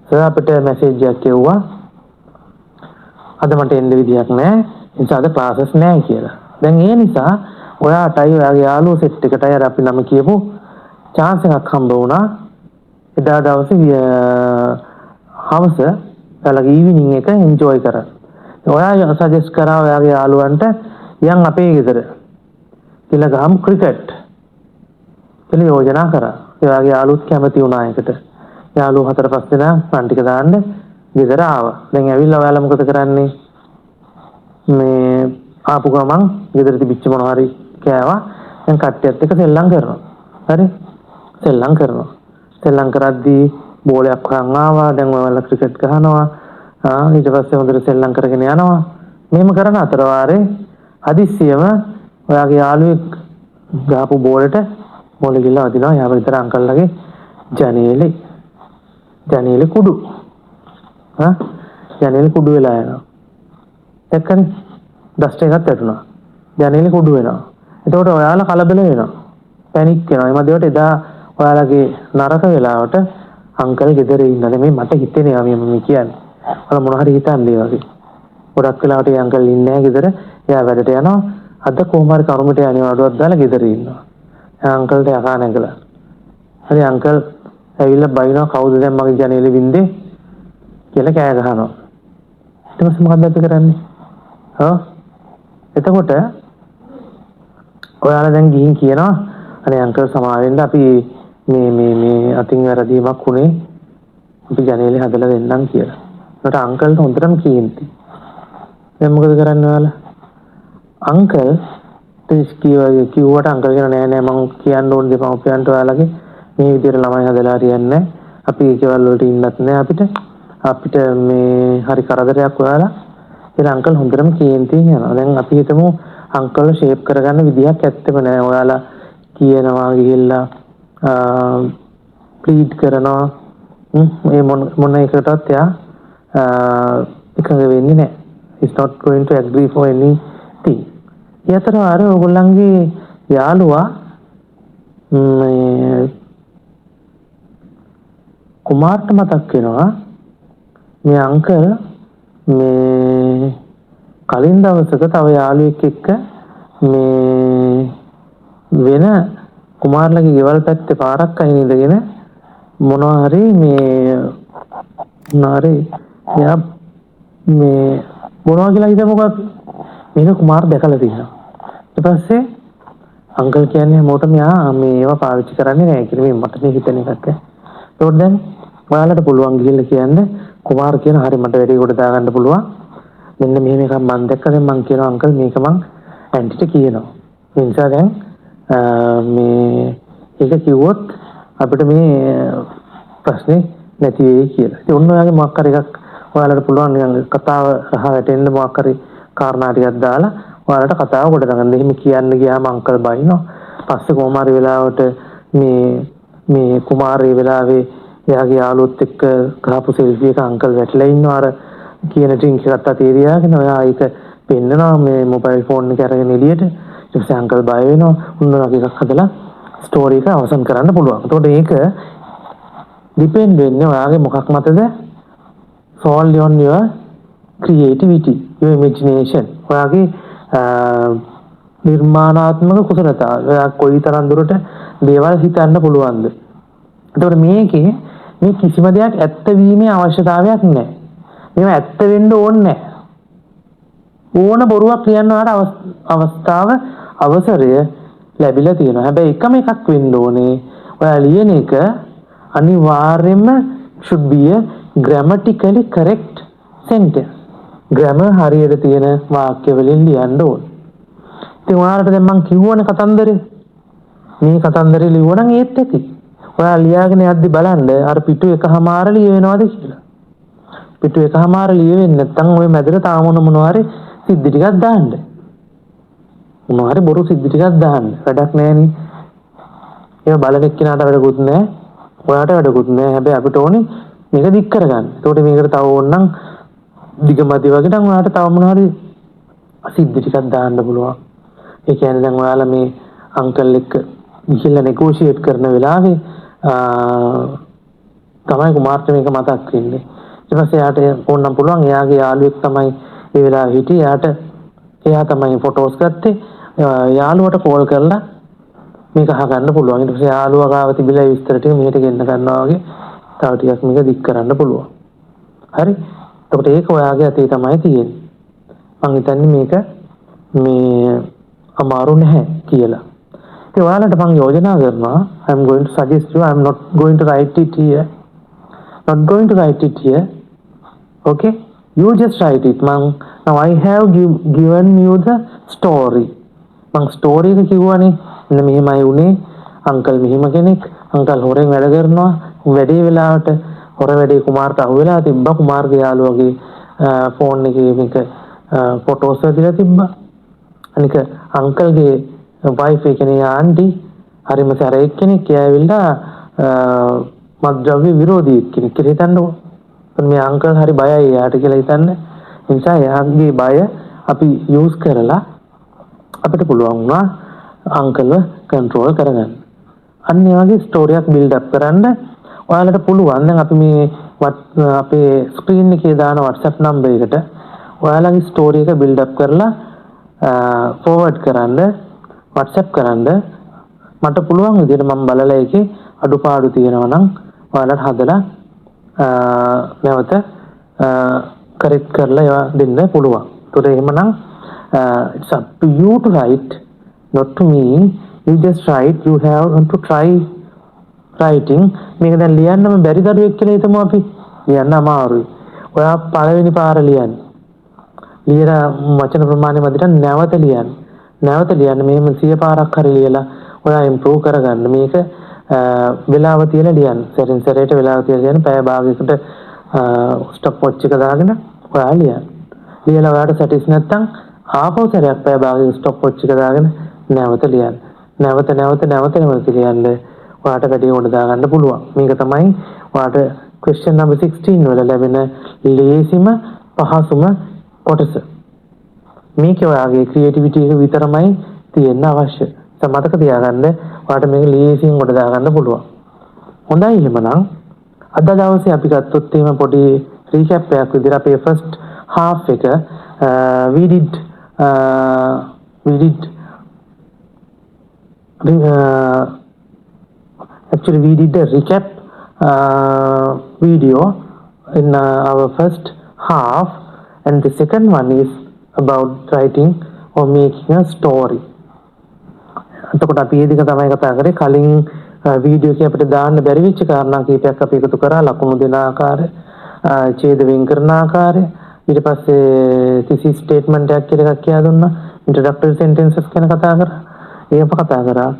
සර් අපිට මැසේජ් එකක් එව්වා. අද මට එන්න විදියක් නැහැ. ඒ නිසා අද ක්ලාසස් නැහැ කියලා. දැන් ඒ නිසා ඔයාටයි ඔයාගේ යාළුවෝ සෙට් එකටයි අර අපි නම කියපු chance එකක් හම්බ වුණා. එදා දවසේ හවස ඔයාලගේ ඊවිනිං එක එන්ජොයි කරන්න. ඔයා සජෙස්ට් කරා ඔයාගේ යාළුවන්ට යන් අපේ ගෙදර කියලා ගහමු ක්‍රිකට් කියලා යෝජනා කරා. එයාගේ යාළුවොත් කැමති වුණා ඒකට. යාළුවෝ 4-5 දෙනා පන් ටික දාන්න ගෙදර ආවා. දැන් ඇවිල්ලා ඔයාලා මොකද කරන්නේ? මේ ආපු ගමන් ගෙදර තිබිච්ච මොනවා හරි කෑවා. දැන් කට්ටියත් එක්ක සෙල්ලම් කරනවා. හරි? සෙල්ලම් කරනවා. සෙල්ලම් කරද්දී බෝලයක් හොයන් ආවා. දැන් ඔයාලා ක්‍රිකට් ගහනවා. ඊට පස්සේ හොඳට සෙල්ලම් කරගෙන යනවා. මෙහෙම කරන අතර වාරේ හදිස්සියම ඔයාගේ යාළුවෙක් ගහපු බෝලෙට බෝලෙ ගිහලා වදිනවා. යා විතර අංකල්ලාගේ ජනේලෙ කුඩු. ජනේලෙ කුඩු වෙලා යනවා. එක්කනේ ඩස්ට් එකක් වැටුණා. ජනේලෙ කුඩු වෙනවා. එතකොට ඔයාලා කලබල වෙනවා. පැනික් වෙනවා. එමත් ඒවට එදා ඔයාලගේ නරක වෙලාවට අංකල් ගෙදර ඉන්නද මේ මට හිතෙනවා මේ කියන්නේ. ඔයාලා මොන හරි හිතන්නේ වගේ. ගොඩක් වෙලාවට ඒ අංකල් ඉන්නේ නැහැ ගෙදර. එයා වැඩට යනවා. අද කොහොම හරි කරුමට යන්නේ අඩුවක් දාලා ගෙදර ඉන්නවා. එයා අංකල්ට යකා නැගලා. හරි අංකල් ඇවිල්ලා බයිනවා කවුද දැන් මගේ ජනේලෙ වින්දේ කියලා කෑ ගහනවා. ඊට පස්සේ මොකක්ද අපි කරන්නේ? එතකොට ඔයාලා දැන් ගිහින් කියනවා අනේ අංකල් සමාවෙන්න අපි මේ අතින් වැරදීමක් වුණේ අපි ජනේලෙ හදලා දෙන්නම් කියලා. ඒකට අංකල්ට හොඳටම කීන්ති. දැන් මොකද කරන්නේ ඔයාලා? අංකල් කිව්වට අංකල් කියන නෑ මං කියන්න ඕන දෙපව්පියන්ට ඔයාලගේ මේ විදිහට ළමයි හදලා හරියන්නේ නැහැ. අපි ඒකවල වලට ඉන්නත් නෑ අපිට මේ හරි කරදරයක් ඔයාලා. ඒ අංකල් හොඳටම කේන්ති යනවා. දැන් අපි හිතමු අංකල් ෂේප් කරගන්න විදියක් ඇත්තෙම නෑ. ඔයාලා කියනවා ගිහිල්ලා ප්ලීඩ් කරනවා. මේ මොන එකකටවත් එයා එකඟ වෙන්නේ නෑ. He's not going to agree for anything. යතර අර ඔයගොල්ලන්ගේ යාළුවා කුමාර්ට මතක් වෙනවා මේ අංකල් මේ කලින් දවසක තව යාළුවෙක් එක්ක මේ වෙන කුමාර්ලගේ ගෙවල් පැත්තේ පාරක් අයින ඉඳගෙන මොනවා හරි එයා මේ මොනවා කියලා හිතමුකෝ මේක කුමාර් දැකලා තියෙනවා. ඊට පස්සේ අංකල් කියන්නේ මොකට මෙයා මේවා පාවිච්චි කරන්නේ නැහැ කියලා මේ මට මේ හිතන එකක්. ඒකට දැන් ඔයාලට පුළුවන් ගිහිල්ලා කියන්න කුමාර් කියන හරි මට වැඩි කොට දාගන්න පුළුවන්. මෙන්න මෙහෙම එකක් මම දැක්කම මම කියනවා අංකල් මේක මං ඇන්ටිට කියනවා. ඒ නිසා දැන් මේ ඒක කිව්වොත් අපිට මේ ප්‍රශ්නේ නැති වෙයි කියලා. ඉතින් ඔන්න ඔයාගේ මොකක් හරි එකක් ඔයාලට පුළුවන් නිකන් කතාව රහ වැටෙන්න මොකක් හරි කාරණා ටිකක් දාලා ඔයාලට කතාව කොට ගන්න. එහෙම කියන්න ගියාම අංකල් බයිනවා. පස්සේ කොහොම හරි වෙලාවට මේ කුමාරී වෙලාවේ එයාගේ යාළුවොත් එක්ක ගහපු සෙල්ෆි එක අංකල් වැටලා ඉන්නවා. අර කියන ඩ්‍රින්ක් එකත් අතේ තියාගෙන ඔයා ඒක පෙන්නනවා මේ මොබයිල් ෆෝන් එක අරගෙන එළියට. ඊට පස්සේ අංකල් බය වෙනවා. උන්න වගේ එකක් හදලා ස්ටෝරි එක අවසන් කරන්න පුළුවන්. එතකොට ඒක ඩිපෙන්ඩ් වෙන්නේ ඔයාගේ මොකක් මතද? solely on your creativity, your imagination. ඔයාගේ නිර්මාණාත්මක කුසලතාව. ඔයා කොයි තරම් දුරට දේවල් හිතන්න පුළුවන්ද? එතකොට මේකේ මේ කිසිම දෙයක් ඇත්ත වීමේ අවශ්‍යතාවයක් නැහැ. මේව ඇත්ත වෙන්න ඕනේ නැහැ. ඕන බොරුවක් කියන්න අවස්ථාව අවසරය ලැබිලා තියෙනවා. හැබැයි එකම එකක් වෙන්න ඕනේ. ඔයා ලියන එක අනිවාර්යයෙන්ම should be a grammatically correct sentence. grammar හරියට තියෙන වාක්‍ය වලින් ලියන්න ඕනේ. ඉතින් ඔයාලට දැන් මම කිව්වනේ කතන්දරේ. මේ කතන්දරේ ලියුවනම් ඒත් ඇති. ඔයා ලියාගෙන යද්දි බලන්න අර පිටු එකමාර ලියවෙනවද කියලා. පිටු එකමාර ලියවෙන්නේ නැත්නම් ওই මැදට තාම මොනවා හරි සිද්ධි ටිකක් දාන්න. මොනවා හරි බොරු සිද්ධි ටිකක් දාන්න. වැඩක් නැහෙනි. ඒක බලන එක්කිනාට වැඩකුත් නැහැ. ඔයාට වැඩකුත් නැහැ. හැබැයි අපිට ඕනේ මේක දික් කරගන්න. ඒකට මේකට තව ඕනනම් දිගමදි වගේ නම් ඔයාට තව මොනවා හරි සිද්ධි ටිකක් දාන්න පුළුවන්. ඒ කියන්නේ දැන් ඔයාලා මේ අංකල් එක්ක ගිහිල්ලා නෙගෝෂিয়েට් කරන වෙලාවේ තමයි කුමාර්ට මේක මතක් වෙන්නේ. ඊට පස්සේ යාට ඕනනම් පුළුවන් එයාගේ යාළුවෙක් තමයි ඒ වෙලාවේ හිටියේ. එයා තමයි ෆොටෝස් ගත්තේ. යාළුවට කෝල් කරලා මේක අහගන්න පුළුවන්. ඊට පස්සේ යාළුවා ගාව තිබිලා විස්තර ටික මෙහෙට ගෙන්න ගන්නවා වගේ තව ටිකක් මේක දික් කරන්න පුළුවන්. හරි. එතකොට ඒක ඔයාගේ අතේ තමයි තියෙන්නේ. මං හිතන්නේ මේක මේ අමාරු නැහැ කියලා. ඉතින් ඔයාලට මං යෝජනා කරනවා I am going to suggest you I am not going to write it here. Not going to write it here. Okay? You just write it. Now I have given you the story. මං story එක කිව්වනේ. මෙන්න මෙහෙමයි උනේ. Uncle මෙහෙම කෙනෙක්. Uncle හොරෙන් වැඩ කරනවා. වැඩේ වෙලාවට හොර වැඩේ කුමාර්ට අහුවෙලා තිබ්බා. කුමාර්ගේ යාළුවගේ ෆෝන් එකේ මේක ෆොටෝස් ඇදලා තිබ්බා. අනික අංකල්ගේ වයිෆ් එකනේ ආන්ටි හරිම සැරෙක් කෙනෙක් ඇවිල්ලා මත්ද්‍රව්‍ය විරෝධී කෙනෙක් කියලා හිතන්නකෝ. මේ අංකල් හරි බයයි එයාට කියලා හිතන්න. ඒ නිසා එයාගේ බය අපි යූස් කරලා අපිට පුළුවන් වුණා අංකල්ව කන්ට්‍රෝල් කරගන්න. අන්න ඒ වගේ ස්ටෝරියක් බිල්ඩ් අප් කරන්න ඔයාලට පුළුවන්. දැන් අපි මේ අපේ ස්ක්‍රීන් එකේ දාන WhatsApp නම්බර් එකට ඔයාලගේ ස්ටෝරි එක බිල්ඩ් අප් කරලා ෆෝවර්ඩ් කරන්න WhatsApp කරන්න. මට පුළුවන් විදිහට මම බලලා ඒකේ අඩුපාඩු තියෙනවා නම් ඔයාලට හදලා නැවත කරෙක්ට් කරලා ඒවා දෙන්න පුළුවන්. ඒතකොට එහෙමනම් it's up to you to write, not to me. You just write. You have to try writing. මේක දැන් ලියන්නම බැරි දරුවෙක් කියලා හිතමු අපි. ලියන්න අමාරුයි. ඔයා පළවෙනි පාර ලියන්න. ලියලා වචන ප්‍රමාණය මැදට නැවත ලියන්න. නැවත ලියන්න මෙහෙම 100 පාරක් හරි ලියලා ඔයා ඉම්ප්‍රූව් කරගන්න. මේක වෙලාව තියලා ලියන්න. සැරින් සැරේට වෙලාව තියලා ලියන්න. පැය භාගයකට ස්ටොප් වොච් එක දාගෙන ඔයා ලියන්න. ලියලා ඔයාට සැටිස් නැත්තම් ආපහු සැරයක් පැය භාගයක ස්ටොප් වොච් එක දාගෙන නැවත ලියන්න. නැවත ලියන්න. ඔයාට වැඩි උඩ දාගන්න පුළුවන්. මේක තමයි ඔයාට question number 16 වල ලැබෙන ලේසිම පහසුම කොටස. මේක ඔයාගේ ක්‍රියේටිවිටි එක විතරමයි තියෙන්න අවශ්‍ය. මතක තියාගන්න ඔයාට මේක ලේසියෙන් කොට දාගන්න පුළුවන්. හොඳයි එහෙමනම් අද දවසේ අපි ගත්තොත් එහෙම පොඩි රීකැප් එකක් විදිහට අපේ ෆස්ට් හාෆ් එක we did a recap video in our first half, and the second one is about writing or making a story. එතකොට අපි මේ දෙක තමයි කතා කරේ. කලින් වීඩියෝ එකේ අපිට දාන්න බැරි වෙච්ච කාරණා කීපයක් අපි එකතු කරා. ලකුණු දෙන ආකාරය, ඡේද වෙන් කරන ආකාරය, ඊට පස්සේ thesis statement එකක් කියලා එකක් කියා දුන්නා. introductory sentences ගැන කතා කරා. ඒකම කතා කරා.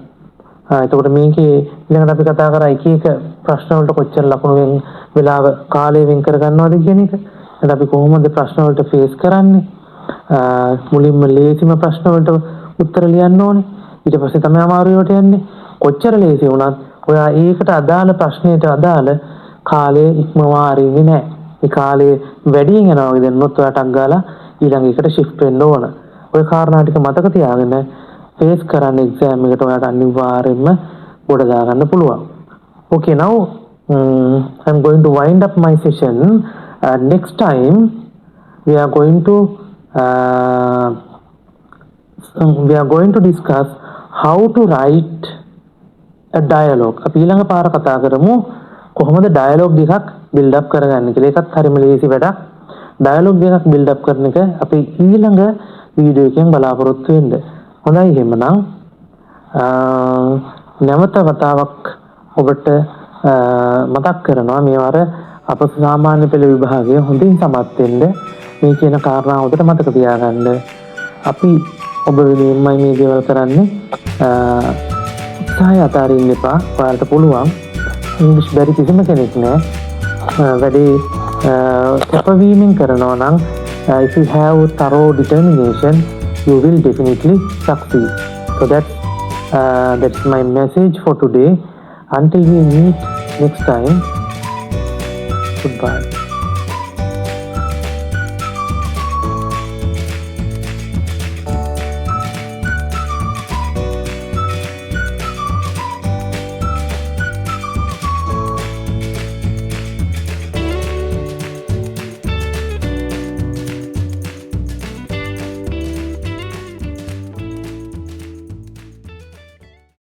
එතකොට මේකේ ඊළඟට අපි කතා කරා එක එක ප්‍රශ්න වලට කොච්චර ලකුණු වෙන් වෙලාව කාලය වෙන් කර ගන්නවද කියන එක. ඊට අපි කොහොමද ප්‍රශ්න වලට ෆේස් කරන්නේ? මුලින්ම ලේසිම ප්‍රශ්න වලට උත්තර ලියන්න ඕනේ. ඊට පස්සේ තමයි අමාරු ඒවාට යන්නේ. කොච්චර ලේසි වුණත් ඔයා ඒකට අදාළ ප්‍රශ්නයට අදාළ කාලය ඉක්මවා අරින්නේ නැහැ. ඒ කාලේ වැඩියෙන් යනවා වගේ දැන්නොත් ඔයාට අංගාලා ඊළඟ එකට shift වෙන්න ඕන. ඔය කාරණා ටික මතක තියාගෙන face කරන්න exam එකට ඔයාට අනිවාර්යයෙන්ම ගොඩ දාගන්න පුළුවන්. Okay, now I'm going to wind up my session. Next time we are going to discuss how to write a dialogue. අපි ඊළඟ පාර කතා කරමු කොහොමද dialogue එකක් build up කරගන්නේ කියලා. ඒකත් හරිම ලේසි වැඩක්. dialogue එකක් build up කරන එක අපි ඊළඟ වීඩියෝ එකෙන් බලාපොරොත්තු වෙන්න. හොඳයි එහෙමනම් නැවත වතාවක් ඔබට මතක් කරනවා මේ වර අප සාමාන්‍ය පෙළ විභාගයේ හොඳින් සමත් වෙන්න මේ කියන කාරණා හොඳට මතක තියාගන්න. අපි ඔබ වෙනුවෙන්මයි මේ දේවල් කරන්නේ. උත්සාහය අතාරින්න එපා. ඔයාලට පුළුවන්. ඉංග්‍රීසි බැරි කිසිම කෙනෙක් නෑ. වැඩි කැපවීමෙන් කරනවා නම් if you have thorough determination you will definitely succeed. So that's my message for today. Until we meet next time, goodbye.